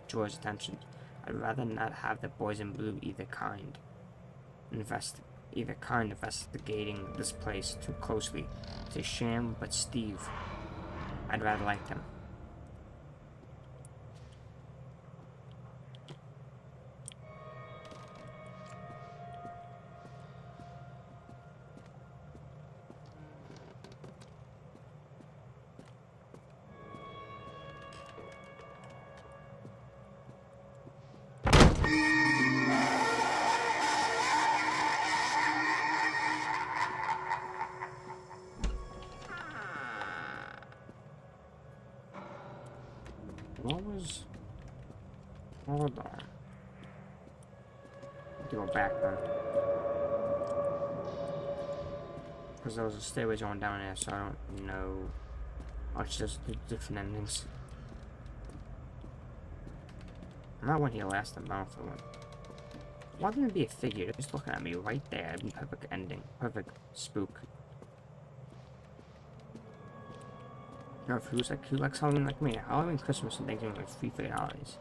draws attention, I'd rather not have the boys in blue either kind investigating this place too closely. It's a sham, but Steve, I'd rather like him. Hold on. Have to go back then. Because there was a stairway going down there, so I don't know. Oh, it's just the different endings. Not when he last time, I don't feel like. Why didn't it be a figure just looking at me right there? Perfect ending. Perfect spook. You know, if who likes Halloween like me? Halloween, Christmas, and Thanksgiving are 3 free holidays.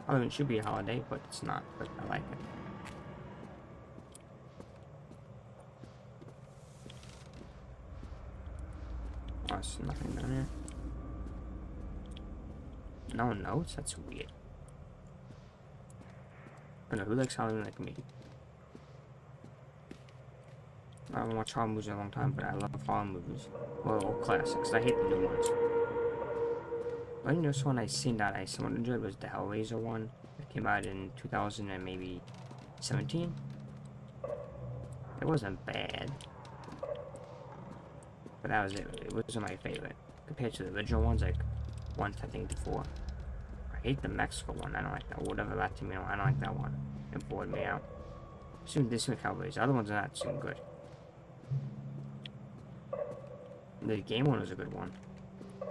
Halloween should be a holiday, but it's not. But I like it. Oh, there's nothing down here. No notes? That's weird. I don't know, who likes Halloween like me? I haven't watched horror movies in a long time, but I love horror movies. Well, old classics. I hate the new ones. The only newest one I seen that I somewhat enjoyed was the Hellraiser one. It came out in 2000 and maybe 17. It wasn't bad. But that was it. It wasn't my favorite. Compared to the original ones, like 1, I think, to 4. I hate the Mexico one. I don't like that. Whatever that to me, I don't like that one. It bored me out. Soon this with Hellraiser. The other ones are not soon good. The game one was a good one.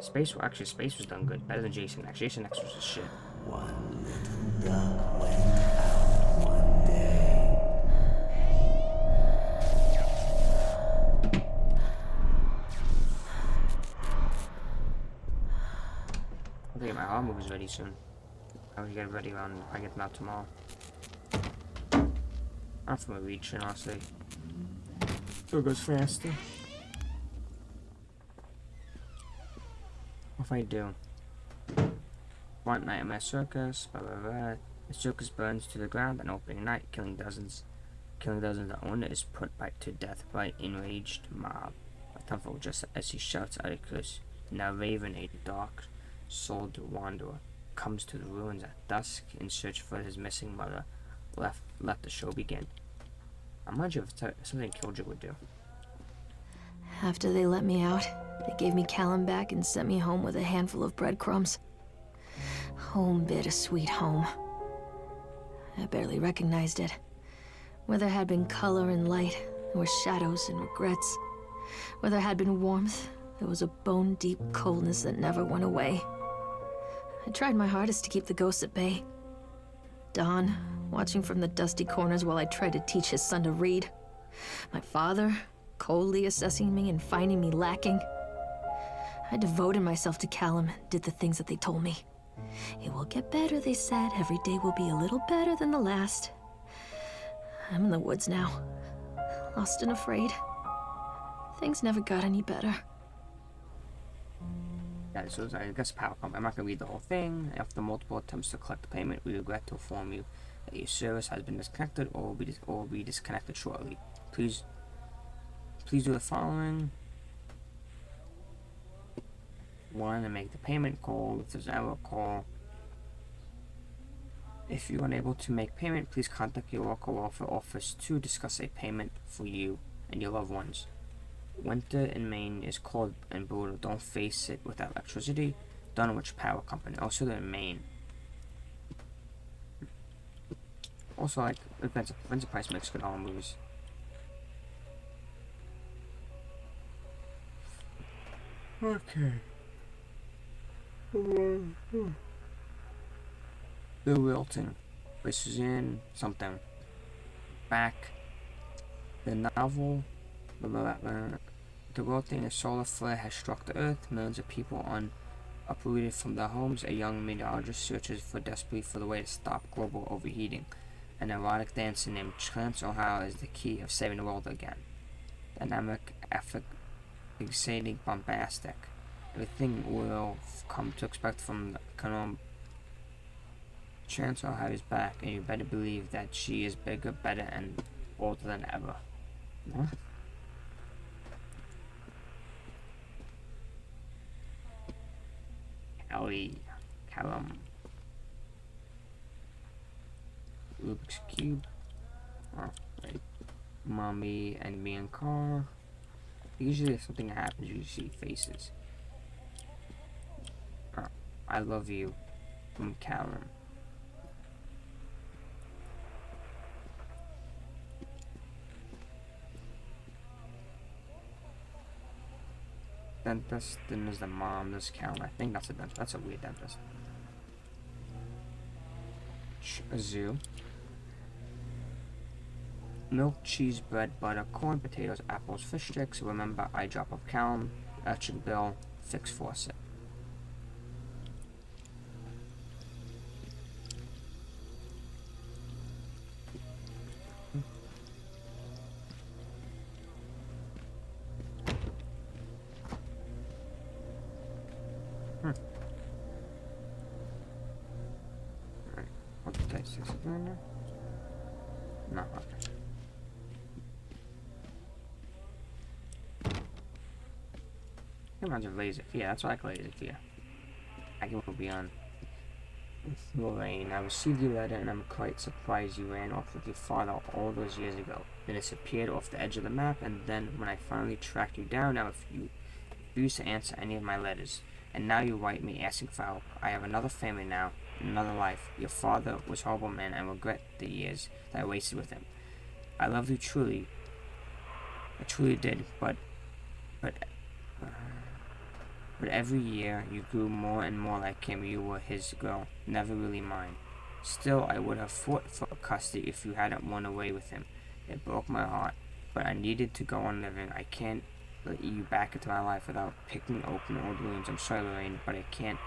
Space was done good. Better than Jason X. Jason X was just shit. One little duck went out one day. I'll get my horror movies ready soon. I'll get it ready on. I get them out tomorrow. Not from a reach, honestly. So it goes faster. What if I do? One night at my circus, blah blah blah. The circus burns to the ground on opening night, killing dozens. The owner is put to death by enraged mob. Temple just as he shouts out a curse. Now Raven, a dark-souled wanderer, comes to the ruins at dusk in search for his missing mother. Let the show begin. I'm not sure if something Killjoy would do. After they let me out, they gave me Callum back and sent me home with a handful of breadcrumbs. Home, bittersweet home. I barely recognized it. Where there had been color and light, there were shadows and regrets. Where there had been warmth, there was a bone-deep coldness that never went away. I tried my hardest to keep the ghosts at bay. Don, watching from the dusty corners while I tried to teach his son to read. My father, coldly assessing me and finding me lacking. I devoted myself to Callum and did the things that they told me. It will get better, they said. Every day will be a little better than the last. I'm in the woods now, lost and afraid. Things never got any better. Yeah, so I guess power pump. I'm not gonna read the whole thing. After multiple attempts to collect the payment, we regret to inform you that your service has been disconnected or will be disconnected shortly. Please do the following. 1. To make the payment call. If there's an error, call. If you're unable to make payment, please contact your local welfare office to discuss a payment for you and your loved ones. Winter in Maine is cold and brutal. Don't face it without electricity. Dunwich Power Company. Also, they're in Maine. Also, like, Vincent Price makes good horror movies. Okay. The wilting. This is in something. Back. The novel. The wilting, a solar flare has struck the earth. Millions of people uprooted from their homes. A young meteorologist searches desperately for the way to stop global overheating. An erotic dancer named Chance Ohio is the key of saving the world again. Dynamic, exciting, bombastic. Everything we'll come to expect from the canon. Chance Ohio is back, and you better believe that she is bigger, better, and bolder than ever. Huh? Callum. Rubik's Cube. Oh, right. Mommy and me in car. Usually if something happens, you see faces. I love you. From Callum. Dentist, then there's the mom, there's Callum. I think that's a dentist. That's a weird dentist. A zoo. Milk, cheese, bread, butter, corn, potatoes, apples, fish sticks. Remember, eye drop of Callum. Urchin Bill, fix faucet. Alright, what's the taste? 6 in there? No, okay. Reminds me of Laser Fear. That's what I call Laser Fear. I can move beyond. Lorraine, I received your letter and I'm quite surprised you ran off with your father all those years ago. Then disappeared off the edge of the map, and then when I finally tracked you down, now you refused to answer any of my letters. And now you write me asking for help. I have another family now, another life. Your father was a horrible man. I regret the years that I wasted with him. I loved you truly. I truly did, but But every year, you grew more and more like him. You were his girl, never really mine. Still, I would have fought for custody if you hadn't run away with him. It broke my heart, but I needed to go on living. I can't let you back into my life without picking open old wounds. I'm sorry, Lorraine, but I can't.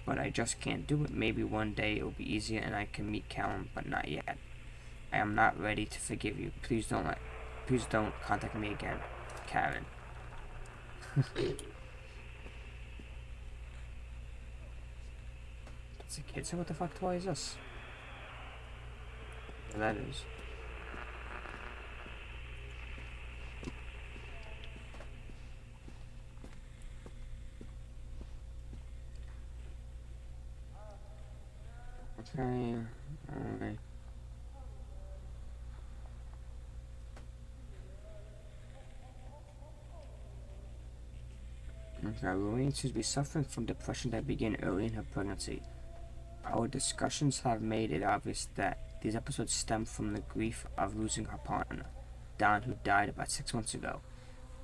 But I just can't do it. Maybe one day it'll be easier and I can meet Callum, but not yet. I am not ready to forgive you. Please don't contact me again, Karen. That's a kid. So what the fuck toy is this? Well, that is. Okay, alright. Okay, Lorraine seems to be suffering from depression that began early in her pregnancy. Our discussions have made it obvious that these episodes stem from the grief of losing her partner, Don, who died about 6 months ago.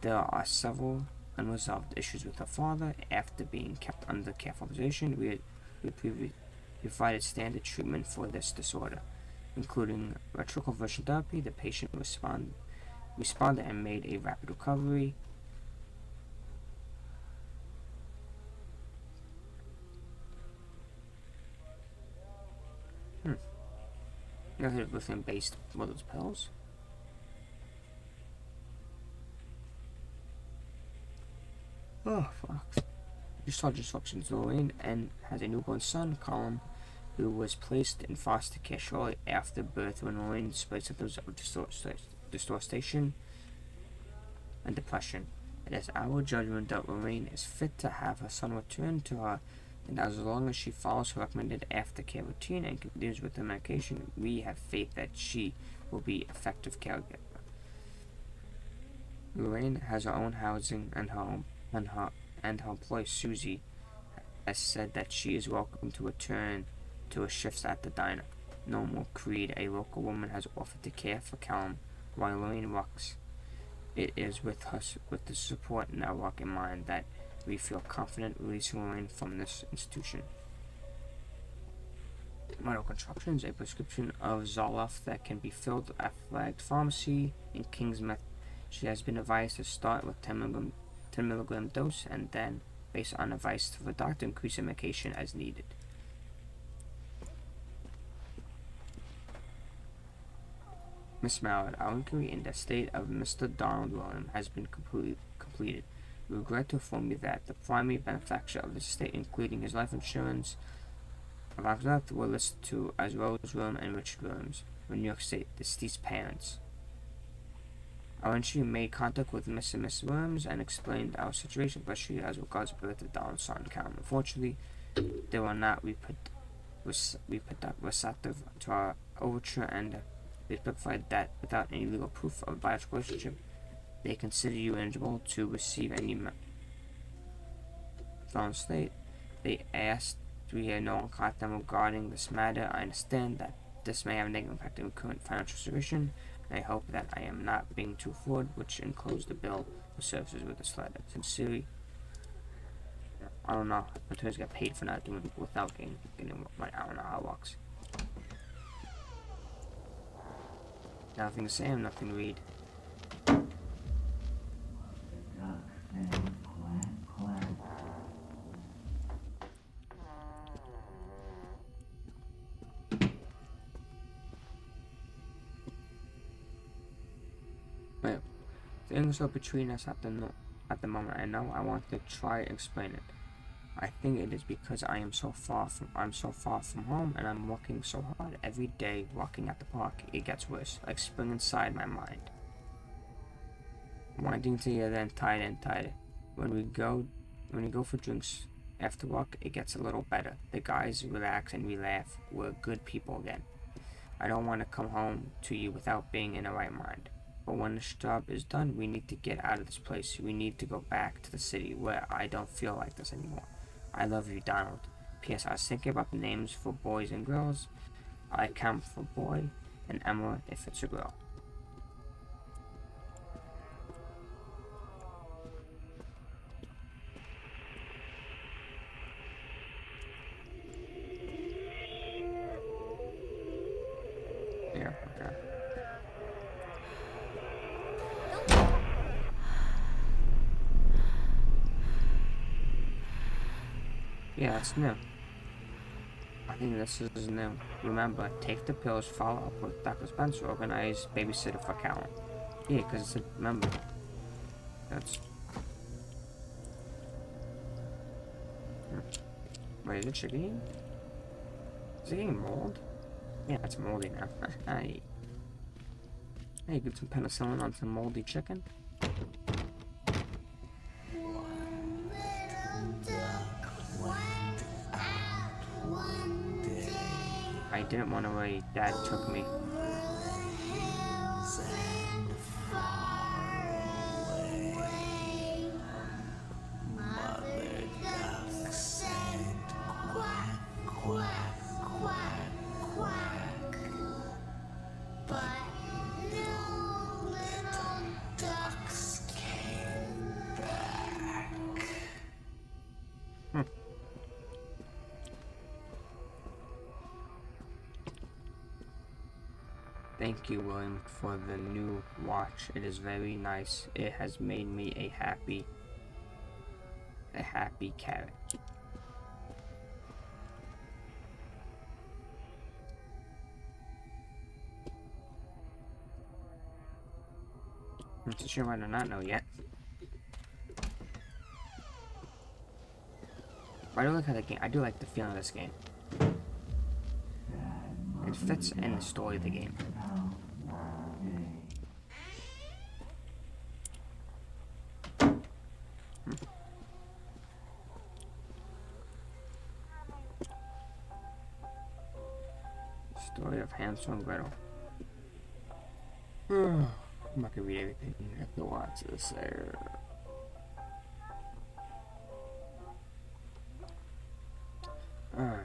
There are several unresolved issues with her father. After being kept under careful observation, we provided standard treatment for this disorder, including retroconversion therapy. The patient responded and made a rapid recovery. Lithium-based mother's pills. Oh, fuck. Discharge instructions. Lorraine and has a newborn son, Colin, who was placed in foster care shortly after birth when Lorraine displayed symptoms of distortion and depression. It is our judgment that Lorraine is fit to have her son returned to her, and as long as she follows her recommended aftercare routine and continues with her medication, we have faith that she will be effective caregiver. Lorraine has her own housing and home, and her employee Susie has said that she is welcome to return to her shifts at the diner. Normal Creed, a local woman, has offered to care for Callum while Lorraine works. It is with the support network in mind that we feel confident releasing Lorraine from this institution. Medical instructions: a prescription of Zoloft that can be filled at flagged pharmacy in Kingsmouth. She has been advised to start with 10 milligram dose and then, based on advice of a doctor, increase the medication as needed. Miss Mallard, our inquiry in the state of Mr. Donald William has been completed. We regret to inform you that the primary benefactor of this estate, including his life insurance, of death, were listed to as Rose William and Richard Williams, of New York State, deceased parents. Our entry made contact with Mr. and Mrs. Williams and explained our situation, especially as regards the birth of Donald's son, Callum. Unfortunately, they were not receptive to our overture, and they specified that without any legal proof of a biological relationship, they consider you eligible to receive any found state. They asked we had no one contact them regarding this matter. I understand that this may have a negative impact on the current financial situation, and I hope that I am not being too forward, which enclosed the bill for services with this letter. Sincerely, I don't know. Attorneys get paid for not doing it without getting money. I don't know how it works. Nothing to say, and nothing to read. Well, things are between us at the moment. I know. I want to try to explain it. I think it is because I'm so far from home, and I'm working so hard every day. Walking at the park, it gets worse, like spring inside my mind, winding together and tighter. When we go for drinks after work, it gets a little better. The guys relax and we laugh. We're good people again. I don't want to come home to you without being in the right mind. But when this job is done, we need to get out of this place. We need to go back to the city where I don't feel like this anymore. I love you, Donald. P.S. I was thinking about the names for boys and girls. I count for boy, and Emma if it's a girl. here. Okay. Yeah, it's new. I think this is new. Remember, take the pills, follow up with Dr. Spencer, organize babysitter for Callum. Yeah, because remember, that's... Wait, is it chicken? Is it getting mold? Yeah, it's moldy now. Hey, get some penicillin on some moldy chicken. I didn't want to wait. Dad took me. Thank you, William, for the new watch. It is very nice. It has made me a happy carrot. I'm not sure I do not know yet. But I do like how the game. I do like the feeling of this game. It fits in the story of the game. Story of Hansel and Gretel. I'm not gonna read everything. I have to watch this there.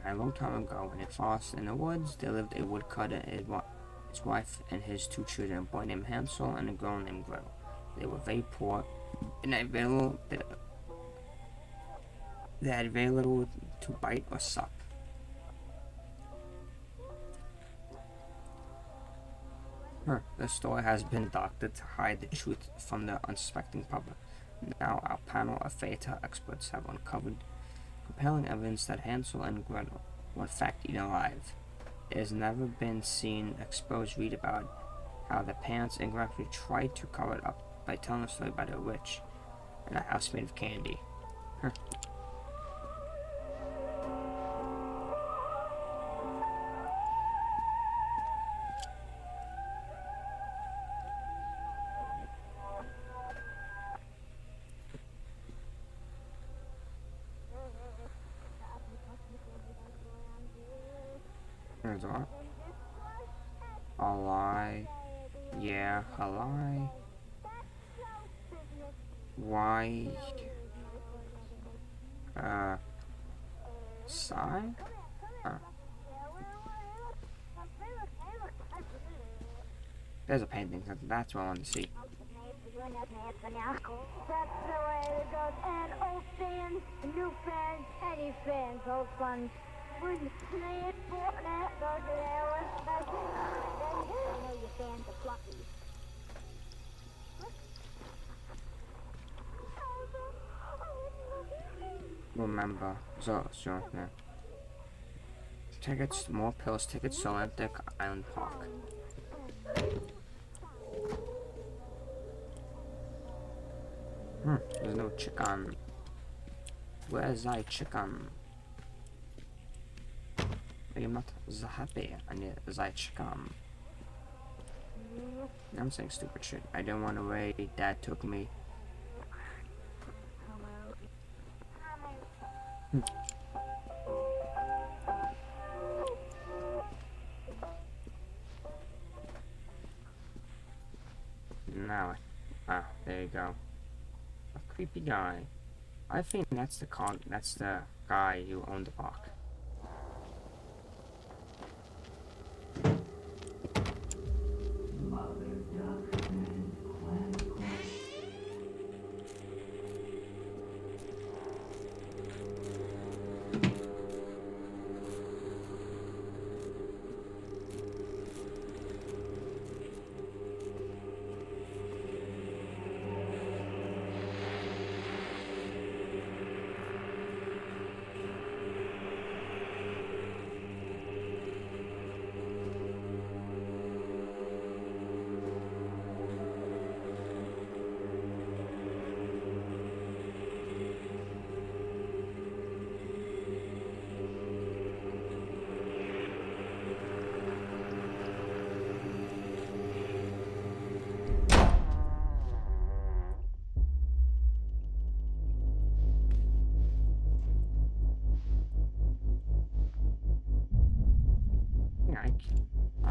A long time ago, in a forest in the woods, there lived a woodcutter, his wife, and his two children, a boy named Hansel and a girl named Gretel. They were very poor, and they had very little to bite or sup. The story has been doctored to hide the truth from the unsuspecting public. Now, our panel of Feta experts have uncovered compelling evidence that Hansel and Gretel were in fact eaten alive. It has never been seen exposed. Read about how the parents incorrectly tried to cover it up by telling a story about a witch in a house made of candy. There's what? A lie. Yeah, a lie. Why? Sigh? There's a painting. That's what I want to see. That's the way it goes. And old fans, new fans, any fans, old fans. When you play it for that, goes there with that. I know your fans are fluffy. Remember, so yeah. Tickets, more pills, tickets to Atlantic Island Park. There's no chicken. Where's my chicken? I'm not so happy. I need my chicken. I'm saying stupid shit. I don't want to wait. Dad took me. Now, there you go. A creepy guy. I think that's the guy who owned the park.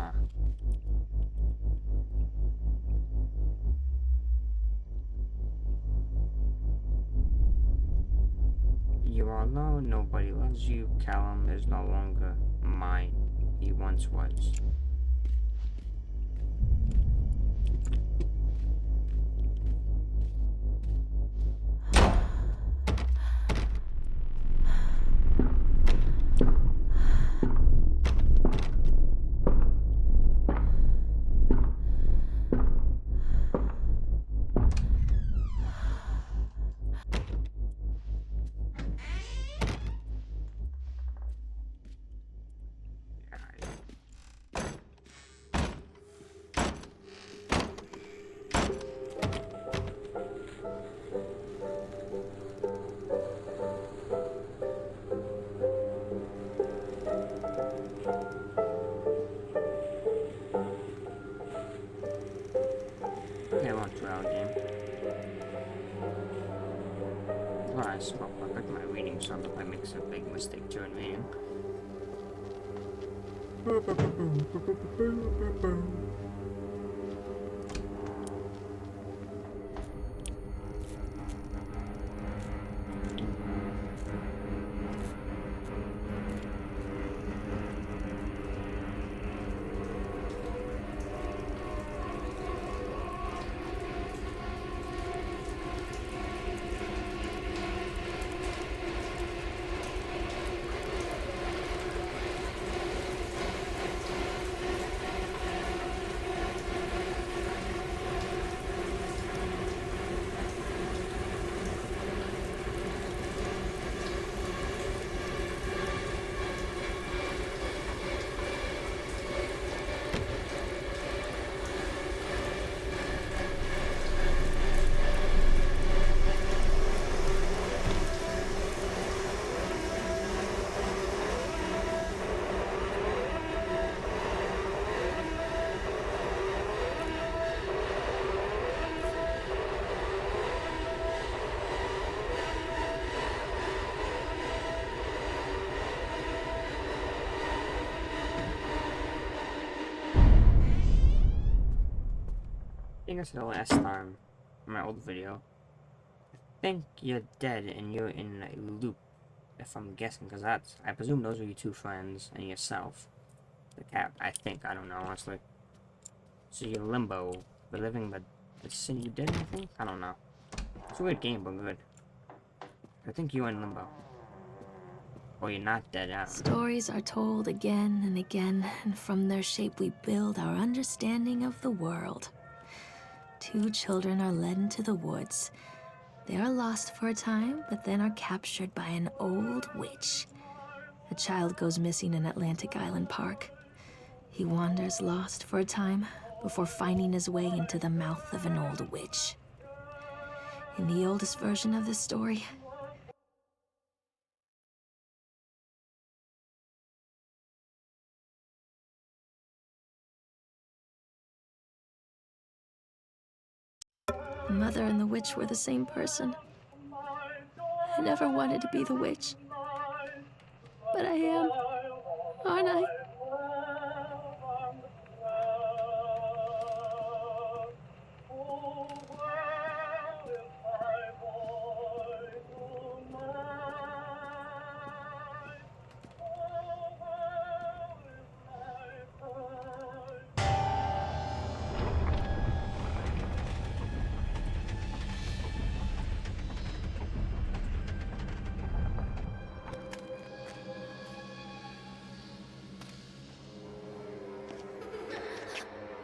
Aw. You are alone, nobody loves you. Callum is no longer mine. He once was. Yeah, I want to our game. Well, I spoke about my reading, so if I make a big mistake during reading. I think I said the last time in my old video. I think you're dead and you're in a loop, if I'm guessing, because I presume those are your two friends and yourself. The cat, I think, I don't know, honestly. So you're limbo, reliving the sin you did, I think? I don't know. It's a weird game, but good. I think you're in limbo. Or you're not dead, I don't know. Stories are told again and again, and from their shape we build our understanding of the world. Two children are led into the woods. They are lost for a time, but then are captured by an old witch. A child goes missing in Atlantic Island Park. He wanders lost for a time before finding his way into the mouth of an old witch. In the oldest version of this story, the mother and the witch were the same person. I never wanted to be the witch, but I am, aren't I?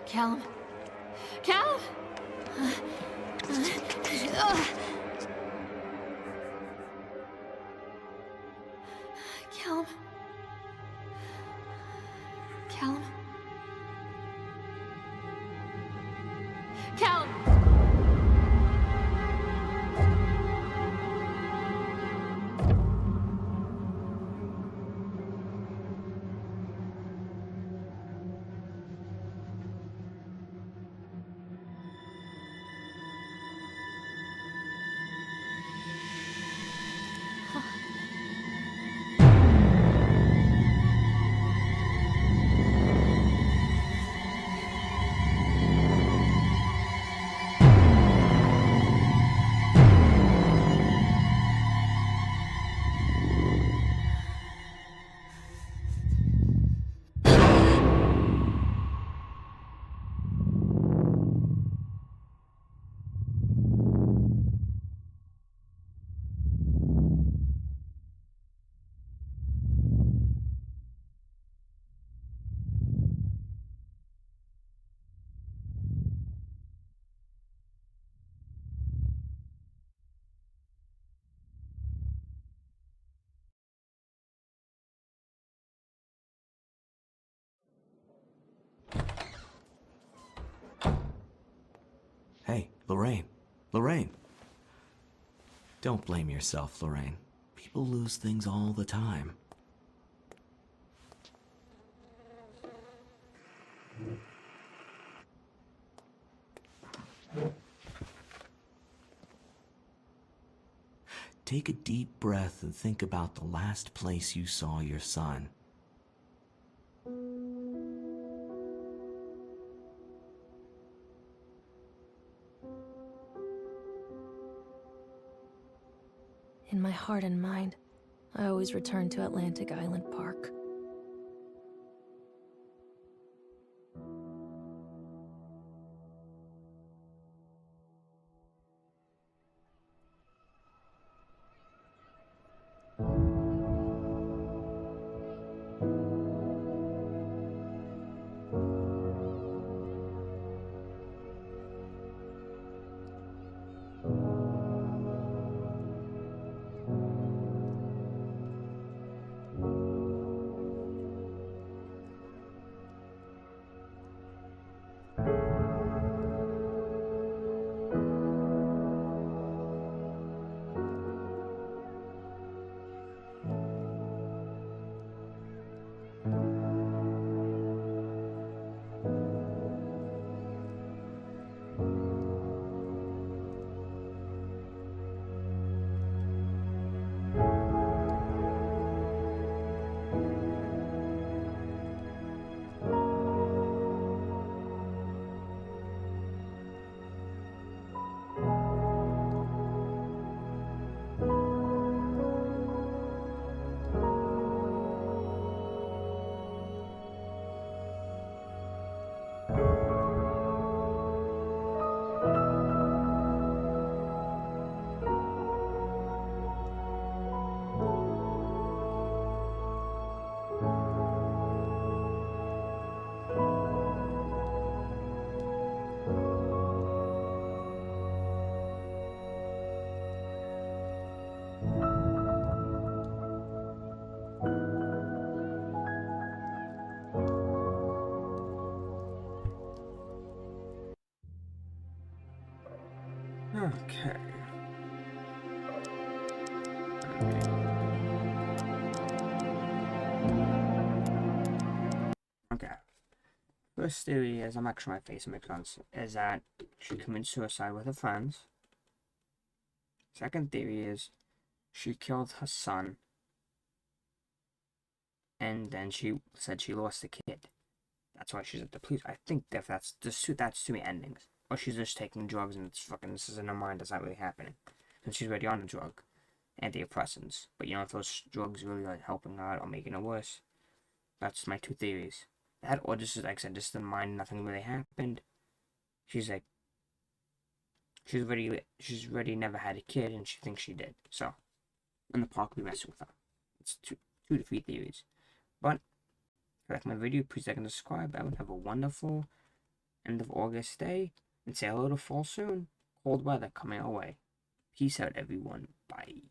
Callum? Callum? Callum? Callum? Callum! Lorraine. Lorraine. Don't blame yourself, Lorraine. People lose things all the time. Take a deep breath and think about the last place you saw your son. In my heart and mind, I always return to Atlantic Island Park. Okay. Okay. First theory is, I'm actually my face makes sense, is that she committed suicide with her friends. Second theory is she killed her son, and then she said she lost the kid. That's why she's at the police. I think that's too many endings. Or she's just taking drugs and this is in her mind, that's not really happening. And she's already on a drug. Antidepressants. But you know if those drugs really are helping her out or making it worse. That's my two theories. That or just like I said, just in mind nothing really happened. She's already never had a kid and she thinks she did. So in the park we messing with her. It's two to three theories. But if you like my video, please like and subscribe. I would have a wonderful end of August day. And say hello to fall soon. Cold weather coming our way. Peace out, everyone. Bye.